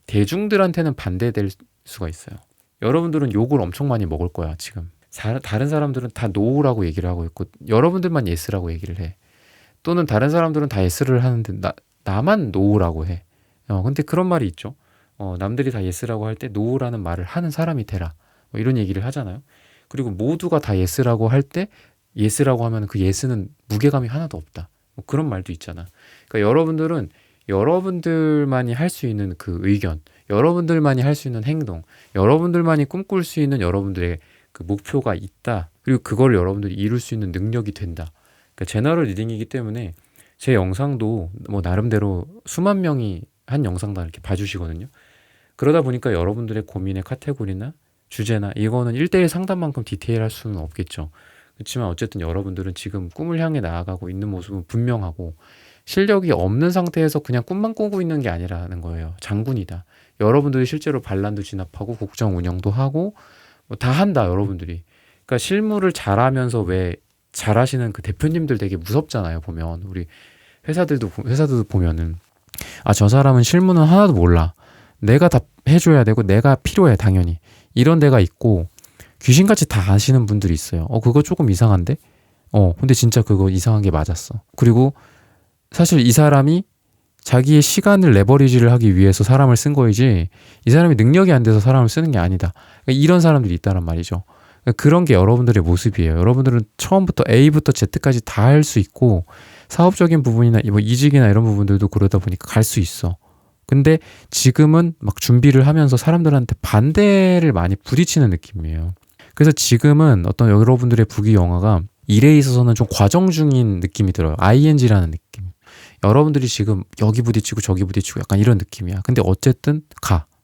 대중들한테는 반대될 수가 있어요. 여러분들은 욕을 엄청 많이 먹을 거야 지금. 다른 사람들은 다 노라고 얘기를 하고 있고 여러분들만 예스라고 얘기를 해. 또는 다른 사람들은 다 예스를 하는데 나만 노라고 해. 근데 그런 말이 있죠. 남들이 다 예스라고 할 때 노라는 말을 하는 사람이 되라. 뭐 이런 얘기를 하잖아요. 그리고 모두가 다 예스라고 할 때 예스라고 하면 그 예스는 무게감이 하나도 없다. 뭐 그런 말도 있잖아. 그러니까 여러분들은 여러분들만이 할 수 있는 그 의견, 여러분들만이 할 수 있는 행동, 여러분들만이 꿈꿀 수 있는 여러분들의 그 목표가 있다. 그리고 그걸 여러분들이 이룰 수 있는 능력이 된다. 그러니까 제너럴 리딩이기 때문에 제 영상도 뭐 나름대로 수만 명이 한 영상당 이렇게 봐주시거든요. 그러다 보니까 여러분들의 고민의 카테고리나 주제나 이거는 1대1 상담만큼 디테일할 수는 없겠죠. 그렇지만 어쨌든 여러분들은 지금 꿈을 향해 나아가고 있는 모습은 분명하고 실력이 없는 상태에서 그냥 꿈만 꾸고 있는 게 아니라는 거예요. 장군이다. 여러분들이 실제로 반란도 진압하고 국정 운영도 하고 뭐 다 한다 여러분들이. 그러니까 실무를 잘하면서 왜 잘하시는 그 대표님들 되게 무섭잖아요. 보면 우리 회사들도 보면은 아, 저 사람은 실무는 하나도 몰라. 내가 다 해줘야 되고 내가 필요해 당연히. 이런 데가 있고 귀신같이 다 아시는 분들이 있어요. 그거 조금 이상한데? 근데 진짜 그거 이상한 게 맞았어. 그리고 사실 이 사람이 자기의 시간을 레버리지를 하기 위해서 사람을 쓴 거이지 이 사람이 능력이 안 돼서 사람을 쓰는 게 아니다. 그러니까 이런 사람들이 있다란 말이죠. 그러니까 그런 게 여러분들의 모습이에요. 여러분들은 처음부터 A부터 Z까지 다 할 수 있고 사업적인 부분이나 뭐 이직이나 이런 부분들도 그러다 보니까 갈 수 있어. 근데 지금은 막 준비를 하면서 사람들한테 반대를 많이 부딪히는 느낌이에요. 그래서 지금은 어떤 여러분들의 부귀영화가 일에 있어서는 좀 과정 중인 느낌이 들어요. ING라는 느낌. 여러분들이 지금 여기 부딪히고 저기 부딪히고 약간 이런 느낌이야. 근데 어쨌든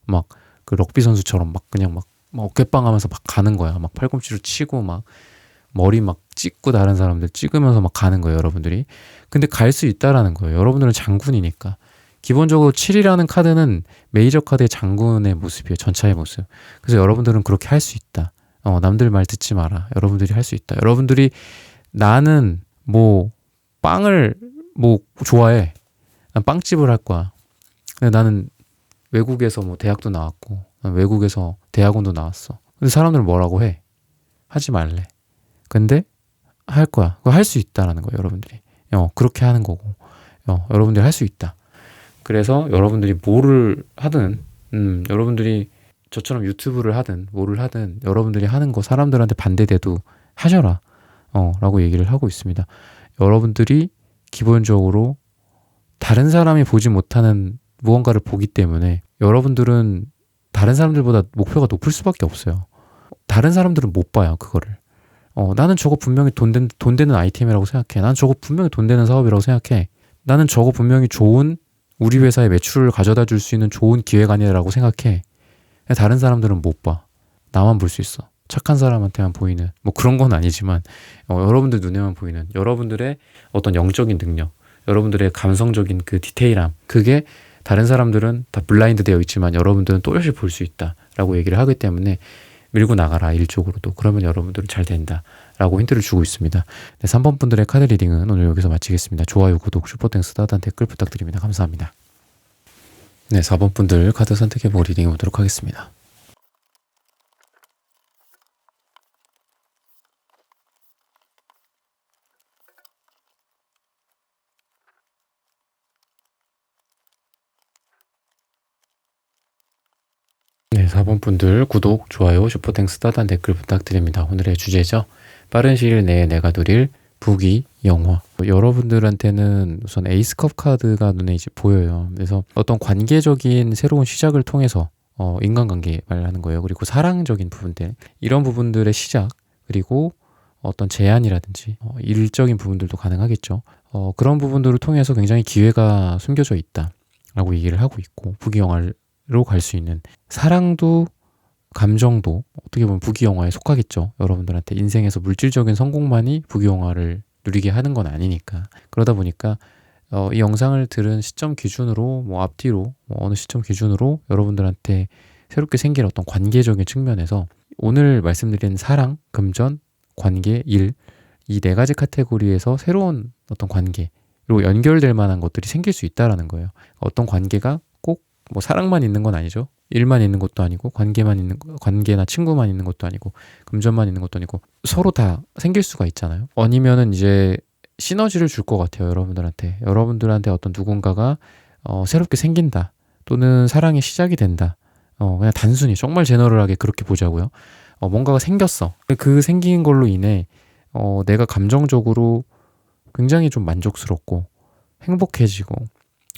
막 그 럭비 선수처럼 막 그냥 막 어깨빵 하면서 막 가는 거야. 막 팔꿈치로 치고 막 머리 막 찍고 다른 사람들 찍으면서 막 가는 거예요, 여러분들이. 근데 갈 수 있다라는 거예요. 여러분들은 장군이니까. 기본적으로 7이라는 카드는 메이저 카드의 장군의 모습이에요. 전차의 모습. 그래서 여러분들은 그렇게 할 수 있다. 남들 말 듣지 마라. 여러분들이 할 수 있다. 여러분들이 나는 뭐 빵을 뭐 좋아해. 난 빵집을 할 거야. 근데 나는 외국에서 뭐 대학도 나왔고 난 외국에서 대학원도 나왔어. 근데 사람들은 뭐라고 해? 하지 말래. 근데 할 거야. 그거 할 수 있다라는 거예요, 여러분들이. 그렇게 하는 거고. 여러분들이 할 수 있다. 그래서 여러분들이 뭐를 하든, 여러분들이 저처럼 유튜브를 하든, 뭐를 하든, 여러분들이 하는 거 사람들한테 반대돼도 하셔라. 라고 얘기를 하고 있습니다. 여러분들이 기본적으로 다른 사람이 보지 못하는 무언가를 보기 때문에 여러분들은 다른 사람들보다 목표가 높을 수밖에 없어요. 다른 사람들은 못 봐요, 그거를. 나는 저거 분명히 돈 되는 아이템이라고 생각해. 나는 저거 분명히 돈 되는 사업이라고 생각해. 나는 저거 분명히 좋은 우리 회사의 매출을 가져다 줄 수 있는 좋은 기획안이라고 생각해. 다른 사람들은 못 봐. 나만 볼 수 있어. 착한 사람한테만 보이는 뭐 그런 건 아니지만 여러분들 눈에만 보이는 여러분들의 어떤 영적인 능력, 여러분들의 감성적인 그 디테일함, 그게 다른 사람들은 다 블라인드 되어 있지만 여러분들은 또렷이 볼 수 있다라고 얘기를 하기 때문에 밀고 나가라, 일쪽으로도. 그러면 여러분들은 잘 된다라고 힌트를 주고 있습니다. 네, 3번 분들의 카드 리딩은 오늘 여기서 마치겠습니다. 좋아요, 구독, 슈퍼땡스, 따뜻한 댓글 부탁드립니다. 감사합니다. 네, 4번 분들 카드 선택해보고 리딩해 보도록 하겠습니다. 네, 4번 분들 구독, 좋아요, 슈퍼땡스, 따뜻한 댓글 부탁드립니다. 오늘의 주제죠. 빠른 시일 내에 내가 누릴 부귀, 영화. 여러분들한테는 우선 에이스컵 카드가 눈에 이제 보여요. 그래서 어떤 관계적인 새로운 시작을 통해서 인간관계 말하는 거예요. 그리고 사랑적인 부분들, 이런 부분들의 시작, 그리고 어떤 제안이라든지 일적인 부분들도 가능하겠죠. 그런 부분들을 통해서 굉장히 기회가 숨겨져 있다라고 얘기를 하고 있고, 부귀영화로 갈 수 있는 사랑도 감정도 어떻게 보면 부귀영화에 속하겠죠. 여러분들한테 인생에서 물질적인 성공만이 부귀영화를 누리게 하는 건 아니니까. 그러다 보니까 이 영상을 들은 시점 기준으로 뭐 앞뒤로 뭐 어느 시점 기준으로 여러분들한테 새롭게 생길 어떤 관계적인 측면에서 오늘 말씀드린 사랑, 금전, 관계, 일, 이 네 가지 카테고리에서 새로운 어떤 관계로 연결될 만한 것들이 생길 수 있다라는 거예요. 어떤 관계가 꼭 뭐 사랑만 있는 건 아니죠. 일만 있는 것도 아니고 관계나 친구만 있는 것도 아니고 금전만 있는 것도 아니고 서로 다 생길 수가 있잖아요. 아니면은 이제 시너지를 줄 것 같아요. 여러분들한테 어떤 누군가가 새롭게 생긴다, 또는 사랑의 시작이 된다. 그냥 단순히 정말 제너럴하게 그렇게 보자고요. 뭔가가 생겼어. 그 생긴 걸로 인해 내가 감정적으로 굉장히 좀 만족스럽고 행복해지고,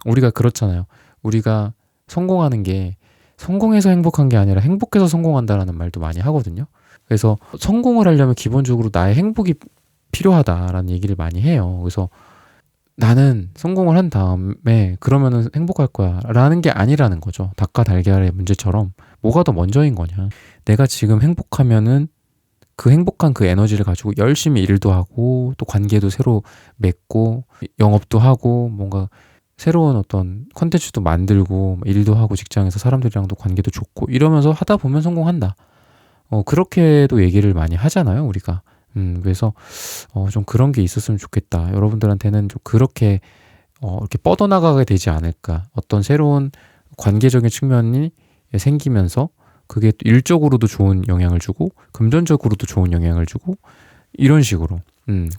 우리가 그렇잖아요. 우리가 성공하는 게 성공해서 행복한 게 아니라 행복해서 성공한다라는 말도 많이 하거든요. 그래서 성공을 하려면 기본적으로 나의 행복이 필요하다라는 얘기를 많이 해요. 그래서 나는 성공을 한 다음에 그러면은 행복할 거야 라는 게 아니라는 거죠. 닭과 달걀의 문제처럼 뭐가 더 먼저인 거냐. 내가 지금 행복하면은 그 행복한 그 에너지를 가지고 열심히 일도 하고 또 관계도 새로 맺고 영업도 하고 뭔가 새로운 어떤 컨텐츠도 만들고 일도 하고 직장에서 사람들이랑도 관계도 좋고 이러면서 하다 보면 성공한다. 그렇게도 얘기를 많이 하잖아요, 우리가. 그래서 좀 그런 게 있었으면 좋겠다. 여러분들한테는 좀 그렇게 이렇게 뻗어나가게 되지 않을까. 어떤 새로운 관계적인 측면이 생기면서 그게 또 일적으로도 좋은 영향을 주고 금전적으로도 좋은 영향을 주고 이런 식으로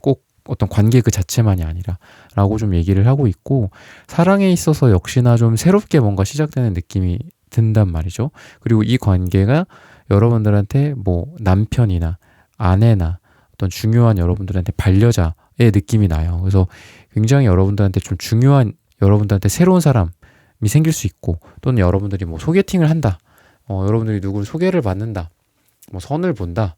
꼭 어떤 관계 그 자체만이 아니라 라고 좀 얘기를 하고 있고 사랑에 있어서 역시나 좀 새롭게 뭔가 시작되는 느낌이 든단 말이죠. 그리고 이 관계가 여러분들한테 뭐 남편이나 아내나 어떤 중요한 여러분들한테 반려자의 느낌이 나요. 그래서 굉장히 여러분들한테 좀 중요한 여러분들한테 새로운 사람이 생길 수 있고 또는 여러분들이 뭐 소개팅을 한다. 여러분들이 누구를 소개를 받는다. 뭐 선을 본다.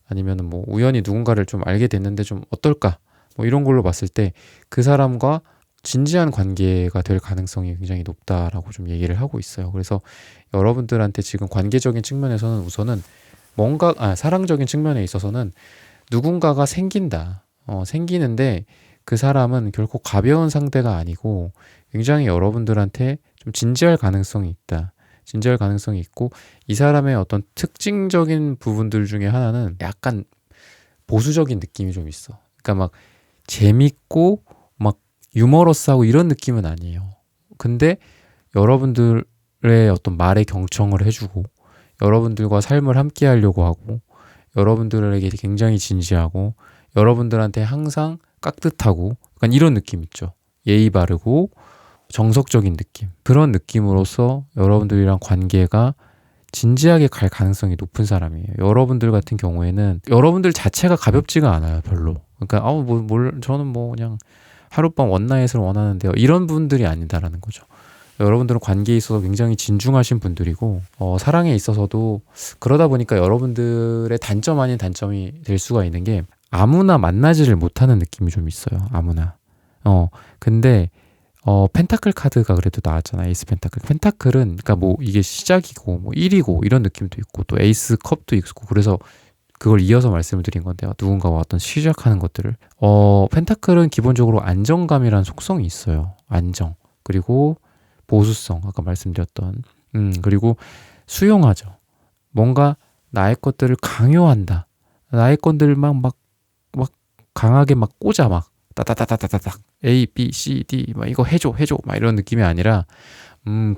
아니면은 뭐 우연히 누군가를 좀 알게 됐는데 좀 어떨까? 뭐 이런 걸로 봤을 때 그 사람과 진지한 관계가 될 가능성이 굉장히 높다라고 좀 얘기를 하고 있어요. 그래서 여러분들한테 지금 관계적인 측면에서는 우선은 사랑적인 측면에 있어서는 누군가가 생긴다. 생기는데 그 사람은 결코 가벼운 상대가 아니고 굉장히 여러분들한테 좀 진지할 가능성이 있다. 진지할 가능성이 있고 이 사람의 어떤 특징적인 부분들 중에 하나는 약간 보수적인 느낌이 좀 있어. 그러니까 막 재밌고 막 유머러스하고 이런 느낌은 아니에요. 근데 여러분들의 어떤 말에 경청을 해주고 여러분들과 삶을 함께 하려고 하고 여러분들에게 굉장히 진지하고 여러분들한테 항상 깍듯하고 약간 이런 느낌 있죠. 예의 바르고 정석적인 느낌. 그런 느낌으로서 여러분들이랑 관계가 진지하게 갈 가능성이 높은 사람이에요. 여러분들 같은 경우에는 여러분들 자체가 가볍지가 않아요, 별로. 그러니까 저는 뭐 그냥 하룻밤 원나잇을 원하는데요. 이런 분들이 아니다라는 거죠. 여러분들은 관계에 있어서 굉장히 진중하신 분들이고 사랑에 있어서도 그러다 보니까 여러분들의 단점 아닌 단점이 될 수가 있는 게 아무나 만나지를 못하는 느낌이 좀 있어요. 아무나. 근데 펜타클 카드가 그래도 나왔잖아. 에이스 펜타클. 펜타클은 그러니까 뭐 이게 시작이고 뭐 1이고 이런 느낌도 있고 또 에이스 컵도 있고 그래서 그걸 이어서 말씀을 드린 건데요. 누군가와 어떤 시작하는 것들을. 펜타클은 기본적으로 안정감이라는 속성이 있어요. 안정. 그리고 보수성. 아까 말씀드렸던. 그리고 수용하죠. 뭔가 나의 것들을 강요한다. 나의 것들만 막 강하게 막 꽂아 막 따다다다다닥 A, B, C, D 막 이거 해줘 막 이런 느낌이 아니라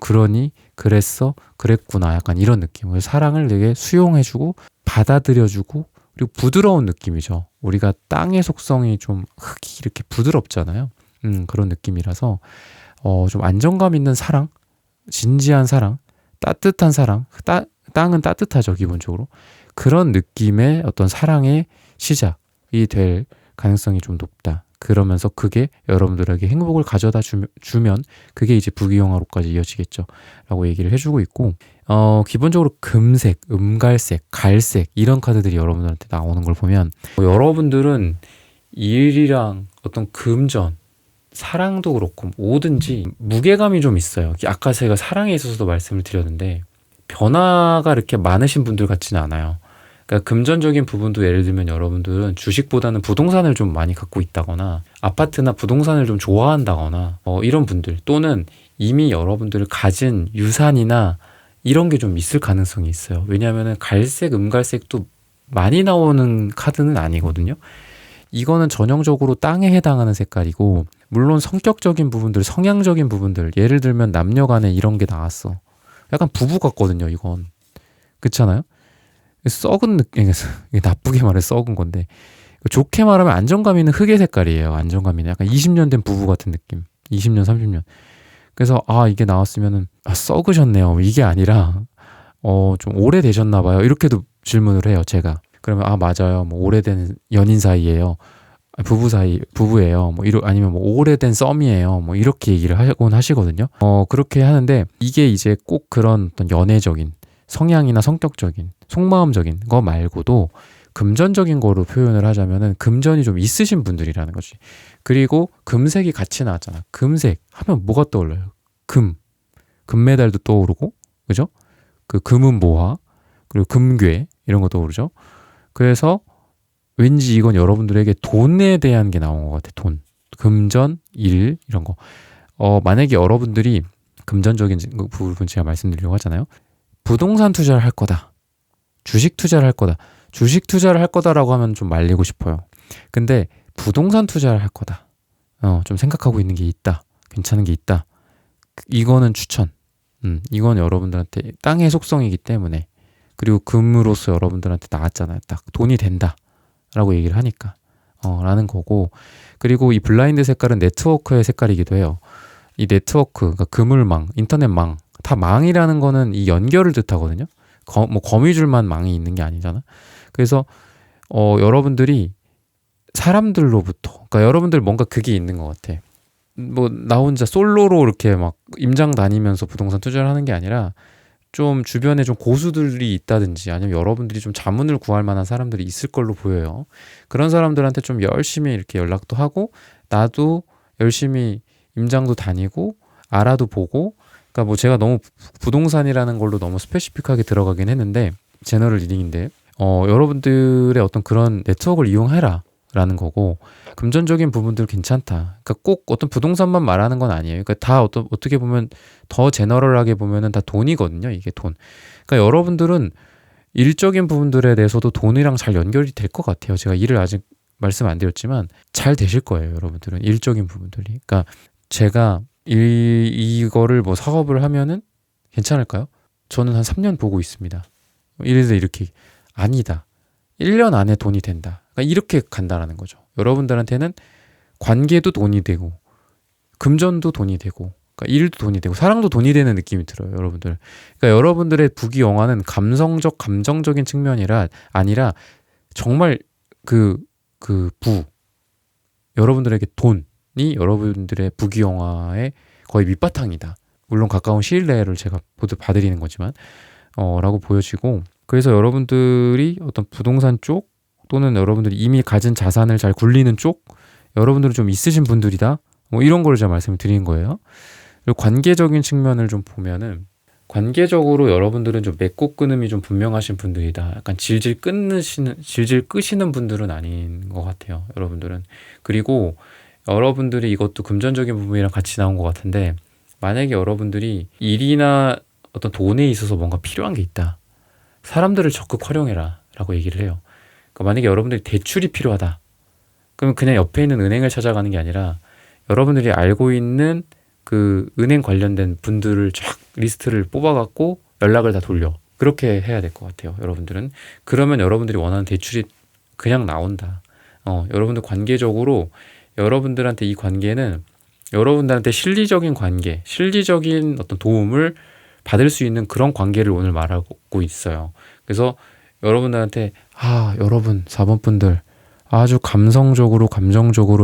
그러니 그랬어 그랬구나 약간 이런 느낌. 사랑을 되게 수용해주고 받아들여주고 그리고 부드러운 느낌이죠. 우리가 땅의 속성이 좀 흙이 이렇게 부드럽잖아요. 그런 느낌이라서 좀 안정감 있는 사랑, 진지한 사랑, 따뜻한 사랑. 땅은 따뜻하죠 기본적으로. 그런 느낌의 어떤 사랑의 시작이 될 가능성이 좀 높다. 그러면서 그게 여러분들에게 행복을 가져다 주면 그게 이제 부귀영화로까지 이어지겠죠. 라고 얘기를 해주고 있고 기본적으로 금색, 음갈색, 갈색 이런 카드들이 여러분들한테 나오는 걸 보면 여러분들은 일이랑 어떤 금전, 사랑도 그렇고 뭐든지 무게감이 좀 있어요. 아까 제가 사랑에 있어서도 말씀을 드렸는데 변화가 이렇게 많으신 분들 같지는 않아요. 그러니까 금전적인 부분도 예를 들면 여러분들은 주식보다는 부동산을 좀 많이 갖고 있다거나 아파트나 부동산을 좀 좋아한다거나 이런 분들 또는 이미 여러분들을 가진 유산이나 이런 게 좀 있을 가능성이 있어요. 왜냐하면 갈색, 음갈색도 많이 나오는 카드는 아니거든요. 이거는 전형적으로 땅에 해당하는 색깔이고 물론 성격적인 부분들, 성향적인 부분들 예를 들면 남녀 간에 이런 게 나왔어. 약간 부부 같거든요. 이건. 그렇잖아요? 썩은 느낌, 이게 나쁘게 말해 썩은 건데 좋게 말하면 안정감 있는 흑의 색깔이에요. 안정감 있는 약간 20년 된 부부 같은 느낌. 20년, 30년. 그래서 이게 나왔으면은 썩으셨네요. 이게 아니라 좀 오래되셨나 봐요. 이렇게도 질문을 해요. 제가. 그러면 맞아요. 뭐 오래된 연인 사이예요. 부부예요. 뭐 아니면 뭐 오래된 썸이에요. 뭐 이렇게 얘기를 하곤 하시거든요. 그렇게 하는데 이게 이제 꼭 그런 어떤 연애적인 성향이나 성격적인 속마음적인 거 말고도 금전적인 거로 표현을 하자면은 금전이 좀 있으신 분들이라는 거지. 그리고 금색이 같이 나왔잖아. 금색 하면 뭐가 떠올라요? 금메달도 떠오르고, 그죠? 그 금은보화, 그리고 금괴 이런 거 떠오르죠. 그래서 왠지 이건 여러분들에게 돈에 대한 게 나온 것 같아. 돈. 금전, 일 이런 거. 만약에 여러분들이 금전적인 부분 제가 말씀드리려고 하잖아요. 부동산 투자를 할 거다. 주식 투자를 할 거다. 주식 투자를 할 거다라고 하면 좀 말리고 싶어요. 근데 부동산 투자를 할 거다. 좀 생각하고 있는 게 있다. 괜찮은 게 있다. 이거는 추천. 이건 여러분들한테 땅의 속성이기 때문에, 그리고 금으로서 여러분들한테 나왔잖아요. 딱 돈이 된다 라고 얘기를 하니까 라는 거고, 그리고 이 블라인드 색깔은 네트워크의 색깔이기도 해요. 이 네트워크, 그러니까 그물망, 인터넷망, 다 망이라는 거는 이 연결을 뜻하거든요. 뭐 거미줄만 망이 있는 게 아니잖아. 그래서 여러분들이 사람들로부터, 그러니까 여러분들 뭔가 그게 있는 것 같아. 뭐 나 혼자 솔로로 이렇게 막 임장 다니면서 부동산 투자를 하는 게 아니라, 좀 주변에 좀 고수들이 있다든지 아니면 여러분들이 좀 자문을 구할 만한 사람들이 있을 걸로 보여요. 그런 사람들한테 좀 열심히 이렇게 연락도 하고, 나도 열심히 임장도 다니고 알아도 보고, 그러니까 뭐 제가 너무 부동산이라는 걸로 너무 스페시픽하게 들어가긴 했는데, 제너럴 리딩인데 여러분들의 어떤 그런 네트워크를 이용해라 라는 거고, 금전적인 부분들 괜찮다. 그러니까 꼭 어떤 부동산만 말하는 건 아니에요. 그러니까 다 어떻게 보면 더 제너럴하게 보면은 다 돈이거든요. 이게 돈. 그러니까 여러분들은 일적인 부분들에 대해서도 돈이랑 잘 연결이 될 것 같아요. 제가 일을 아직 말씀 안 드렸지만 잘 되실 거예요. 여러분들은 일적인 부분들이. 그러니까 제가 이거를 뭐 사업을 하면은 괜찮을까요? 저는 한 3년 보고 있습니다. 이래서 이렇게 아니다. 1년 안에 돈이 된다. 그러니까 이렇게 간다라는 거죠. 여러분들한테는 관계도 돈이 되고, 금전도 돈이 되고, 그러니까 일도 돈이 되고, 사랑도 돈이 되는 느낌이 들어요, 여러분들. 그러니까 여러분들의 부귀영화는 감정적인 측면이라 아니라 정말 여러분들에게 돈이 여러분들의 부귀영화의 거의 밑바탕이다. 물론 가까운 시일 내를 제가 봐드리는 거지만, 라고 보여지고, 그래서 여러분들이 어떤 부동산 쪽, 또는 여러분들이 이미 가진 자산을 잘 굴리는 쪽, 여러분들은 좀 있으신 분들이다. 뭐 이런 걸 제가 말씀을 드린 거예요. 그리고 관계적인 측면을 좀 보면은, 관계적으로 여러분들은 좀 맺고 끊음이 좀 분명하신 분들이다. 약간 질질 끄시는 분들은 아닌 것 같아요, 여러분들은. 그리고 여러분들이 이것도 금전적인 부분이랑 같이 나온 것 같은데, 만약에 여러분들이 일이나 어떤 돈에 있어서 뭔가 필요한 게 있다. 사람들을 적극 활용해라 라고 얘기를 해요. 그러니까 만약에 여러분들이 대출이 필요하다. 그러면 그냥 옆에 있는 은행을 찾아가는 게 아니라, 여러분들이 알고 있는 그 은행 관련된 분들을 쫙 리스트를 뽑아갖고 연락을 다 돌려. 그렇게 해야 될 것 같아요, 여러분들은. 그러면 여러분들이 원하는 대출이 그냥 나온다. 여러분들 관계적으로 여러분들한테 이 관계는 여러분들한테 실리적인 관계, 실리적인 어떤 도움을 받을 수 있는 그런 관계를 오늘 말하고 있어요. 그래서 여러분들한테 여러분 4번 분들 아주 감정적으로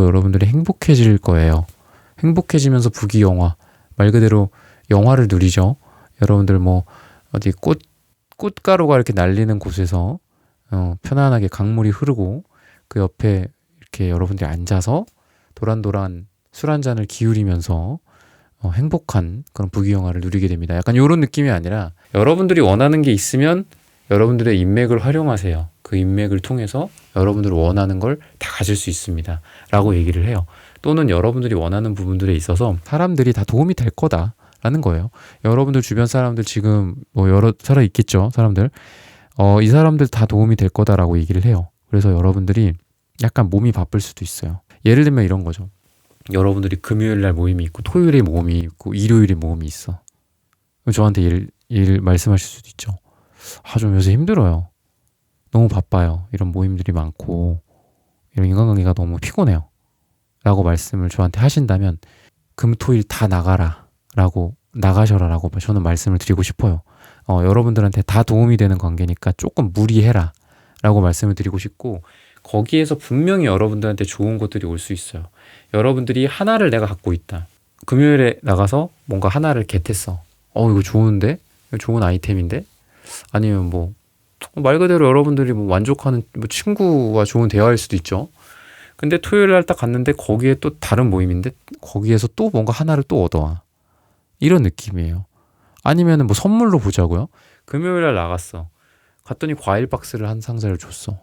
여러분들이 행복해질 거예요. 행복해지면서 부귀영화, 말 그대로 영화를 누리죠. 여러분들 뭐 어디 꽃가루가 이렇게 날리는 곳에서 편안하게 강물이 흐르고, 그 옆에 이렇게 여러분들이 앉아서 도란도란 술 한 잔을 기울이면서 행복한 그런 부귀영화를 누리게 됩니다. 약간 이런 느낌이 아니라, 여러분들이 원하는 게 있으면 여러분들의 인맥을 활용하세요. 그 인맥을 통해서 여러분들이 원하는 걸 다 가질 수 있습니다 라고 얘기를 해요. 또는 여러분들이 원하는 부분들에 있어서 사람들이 다 도움이 될 거다라는 거예요. 여러분들 주변 사람들 지금 뭐 여러 사람 있겠죠, 사람들. 이 사람들 다 도움이 될 거다라고 얘기를 해요. 그래서 여러분들이 약간 몸이 바쁠 수도 있어요. 예를 들면 이런 거죠. 여러분들이 금요일 날 모임이 있고, 토요일에 모임이 있고, 일요일에 모임이 있어. 저한테 일 말씀하실 수도 있죠. 좀 요새 힘들어요. 너무 바빠요. 이런 모임들이 많고 이런 인간관계가 너무 피곤해요. 라고 말씀을 저한테 하신다면, 금, 토, 일 다 나가셔라 라고 저는 말씀을 드리고 싶어요. 여러분들한테 다 도움이 되는 관계니까 조금 무리해라 라고 말씀을 드리고 싶고, 거기에서 분명히 여러분들한테 좋은 것들이 올 수 있어요. 여러분들이 하나를 내가 갖고 있다. 금요일에 나가서 뭔가 하나를 겟했어. 이거 좋은데? 이거 좋은 아이템인데? 아니면 뭐 말 그대로 여러분들이 뭐 만족하는 뭐 친구와 좋은 대화일 수도 있죠. 근데 토요일 날 딱 갔는데 거기에 또 다른 모임인데 거기에서 또 뭔가 하나를 또 얻어와. 이런 느낌이에요. 아니면은 뭐 선물로 보자고요. 금요일 날 나갔어. 갔더니 과일 박스를 한 상자를 줬어.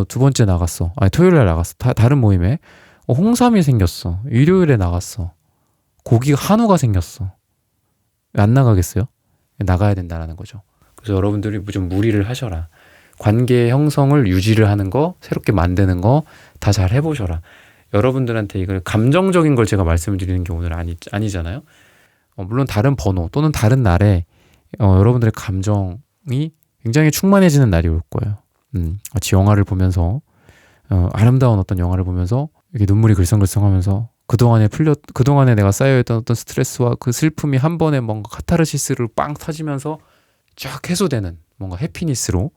두 번째 나갔어. 아니, 토요일에 나갔어. 다른 모임에. 홍삼이 생겼어. 일요일에 나갔어. 고기 한우가 생겼어. 왜 안 나가겠어요? 나가야 된다라는 거죠. 그래서 여러분들이 좀 무리를 하셔라. 관계 형성을 유지를 하는 거, 새롭게 만드는 거 다 잘 해보셔라. 여러분들한테 이걸 감정적인 걸 제가 말씀을 드리는 게 오늘 아니잖아요. 물론 다른 번호 또는 다른 날에 여러분들의 감정이 굉장히 충만해지는 날이 올 거예요. 같이 영화를 보면서 아름다운 어떤 영화를 보면서 이렇게 눈물이 글썽글썽하면서 그동안에 내가 쌓여있던 어떤 스트레스와 그 슬픔이 한 번에 뭔가 카타르시스를 빵 터지면서 쫙 해소되는 뭔가 해피니스로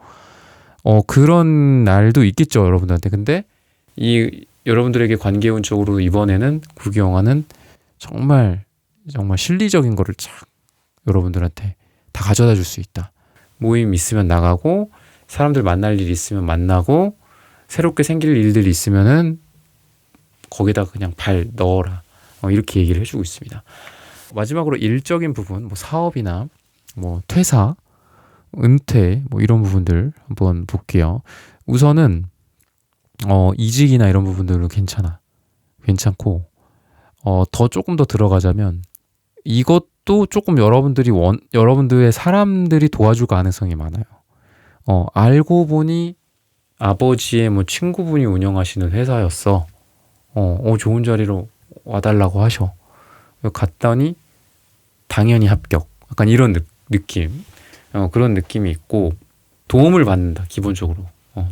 그런 날도 있겠죠, 여러분들한테. 근데 이 여러분들에게 관계운적으로 이번에는 국유영화는 정말 실리적인 거를 쫙 여러분들한테 다 가져다 줄 수 있다. 모임 있으면 나가고 사람들 만날 일 있으면 만나고 새롭게 생길 일들이 있으면은 거기다 그냥 발 넣어라. 이렇게 얘기를 해주고 있습니다. 마지막으로 일적인 부분, 뭐 사업이나 뭐 퇴사, 은퇴, 뭐 이런 부분들 한번 볼게요. 우선은 이직이나 이런 부분들은 괜찮고 더 조금 더 들어가자면 이것도 조금 여러분들의 사람들이 도와줄 가능성이 많아요. 알고 보니 아버지의 뭐 친구분이 운영하시는 회사였어. 좋은 자리로 와달라고 하셔. 갔더니 당연히 합격. 약간 이런 느낌. 그런 느낌이 있고 도움을 받는다. 기본적으로.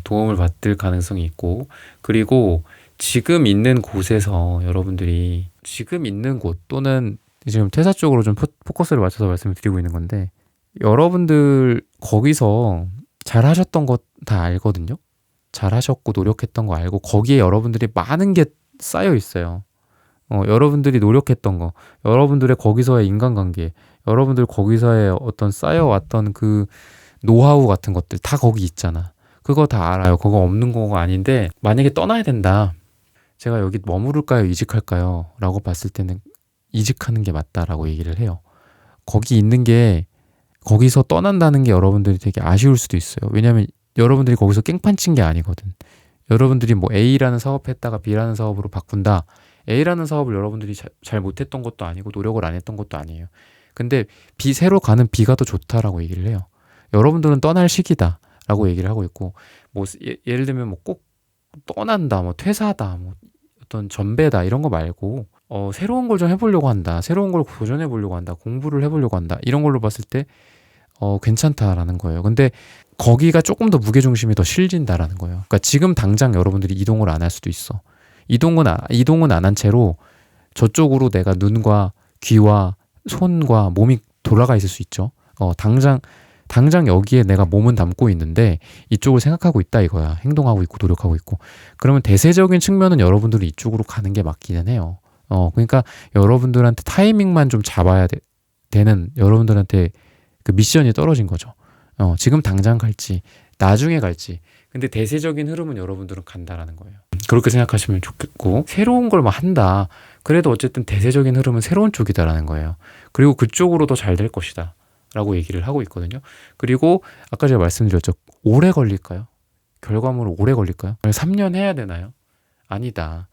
도움을 받을 가능성이 있고 그리고 지금 있는 곳에서 여러분들이 지금 있는 곳 또는 지금 퇴사 쪽으로 좀 포커스를 맞춰서 말씀을 드리고 있는 건데 여러분들 거기서 잘하셨던 것 다 알거든요. 잘하셨고 노력했던 거 알고 거기에 여러분들이 많은 게 쌓여 있어요. 여러분들이 노력했던 거, 여러분들의 거기서의 인간관계, 여러분들 거기서의 어떤 쌓여왔던 그 노하우 같은 것들 다 거기 있잖아. 그거 다 알아요. 그거 없는 거가 아닌데 만약에 떠나야 된다. 제가 여기 머무를까요? 이직할까요? 라고 봤을 때는 이직하는 게 맞다라고 얘기를 해요. 거기 있는 게 거기서 떠난다는 게 여러분들이 되게 아쉬울 수도 있어요. 왜냐하면 여러분들이 거기서 깽판 친 게 아니거든. 여러분들이 뭐 A라는 사업 했다가 B라는 사업으로 바꾼다. A라는 사업을 여러분들이 잘 못했던 것도 아니고 노력을 안 했던 것도 아니에요. 근데 새로 가는 B가 더 좋다라고 얘기를 해요. 여러분들은 떠날 시기다 라고 얘기를 하고 있고 뭐 예를 들면 뭐 꼭 떠난다, 뭐 퇴사다, 뭐 어떤 전배다 이런 거 말고 새로운 걸 좀 해보려고 한다. 새로운 걸 도전해보려고 한다. 공부를 해보려고 한다. 이런 걸로 봤을 때 괜찮다라는 거예요. 근데 거기가 조금 더 무게중심이 더 실린다라는 거예요. 그러니까 지금 당장 여러분들이 이동을 안 할 수도 있어. 이동은 안 한 채로 저쪽으로 내가 눈과 귀와 손과 몸이 돌아가 있을 수 있죠. 당장 여기에 내가 몸은 담고 있는데 이쪽을 생각하고 있다 이거야. 행동하고 있고 노력하고 있고. 그러면 대세적인 측면은 여러분들이 이쪽으로 가는 게 맞기는 해요. 그러니까 여러분들한테 타이밍만 좀 잡아야 되는 여러분들한테 그 미션이 떨어진 거죠. 지금 당장 갈지 나중에 갈지. 근데 대세적인 흐름은 여러분들은 간다라는 거예요. 그렇게 생각하시면 좋겠고 새로운 걸 막 한다. 그래도 어쨌든 대세적인 흐름은 새로운 쪽이다라는 거예요. 그리고 그쪽으로 더 잘 될 것이다 라고 얘기를 하고 있거든요. 그리고 아까 제가 말씀드렸죠. 오래 걸릴까요? 결과물은 오래 걸릴까요? 3년 해야 되나요? 아니다.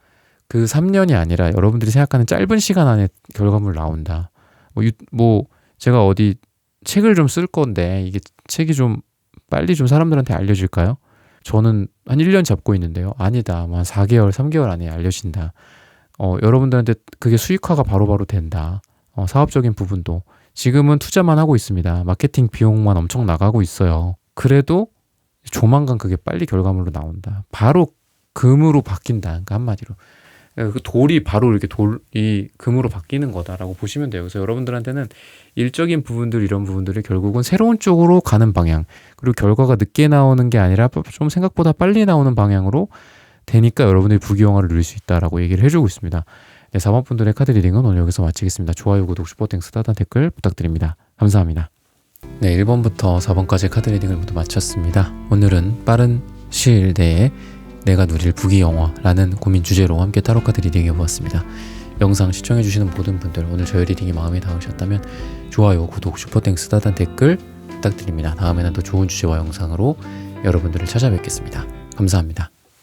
그 3년이 아니라 여러분들이 생각하는 짧은 시간 안에 결과물 나온다. 뭐 제가 어디 책을 좀 쓸 건데 이게 책이 좀 빨리 좀 사람들한테 알려질까요? 저는 한 1년 잡고 있는데요. 아니다. 뭐 한 4개월, 3개월 안에 알려진다. 여러분들한테 그게 수익화가 바로바로 된다. 사업적인 부분도. 지금은 투자만 하고 있습니다. 마케팅 비용만 엄청 나가고 있어요. 그래도 조만간 그게 빨리 결과물로 나온다. 바로 금으로 바뀐다. 그러니까 한마디로. 그 돌이 바로 이렇게 돌이 금으로 바뀌는 거다라고 보시면 돼요. 그래서 여러분들한테는 일적인 부분들 이런 부분들이 결국은 새로운 쪽으로 가는 방향 그리고 결과가 늦게 나오는 게 아니라 좀 생각보다 빨리 나오는 방향으로 되니까 여러분들이 부귀영화를 누릴 수 있다라고 얘기를 해주고 있습니다. 네, 4번 분들의 카드 리딩은 오늘 여기서 마치겠습니다. 좋아요, 구독, 슈퍼땡스, 따단 댓글 부탁드립니다. 감사합니다. 네, 1번부터 4번까지 카드 리딩을 모두 마쳤습니다. 오늘은 빠른 시일 내에 내가 누릴 부귀영화라는 고민 주제로 함께 타로카드 리딩 해보았습니다. 영상 시청해주시는 모든 분들 오늘 저희 리딩이 마음에 닿으셨다면 좋아요, 구독, 슈퍼땡스, 따단 댓글 부탁드립니다. 다음에는 더 좋은 주제와 영상으로 여러분들을 찾아뵙겠습니다. 감사합니다.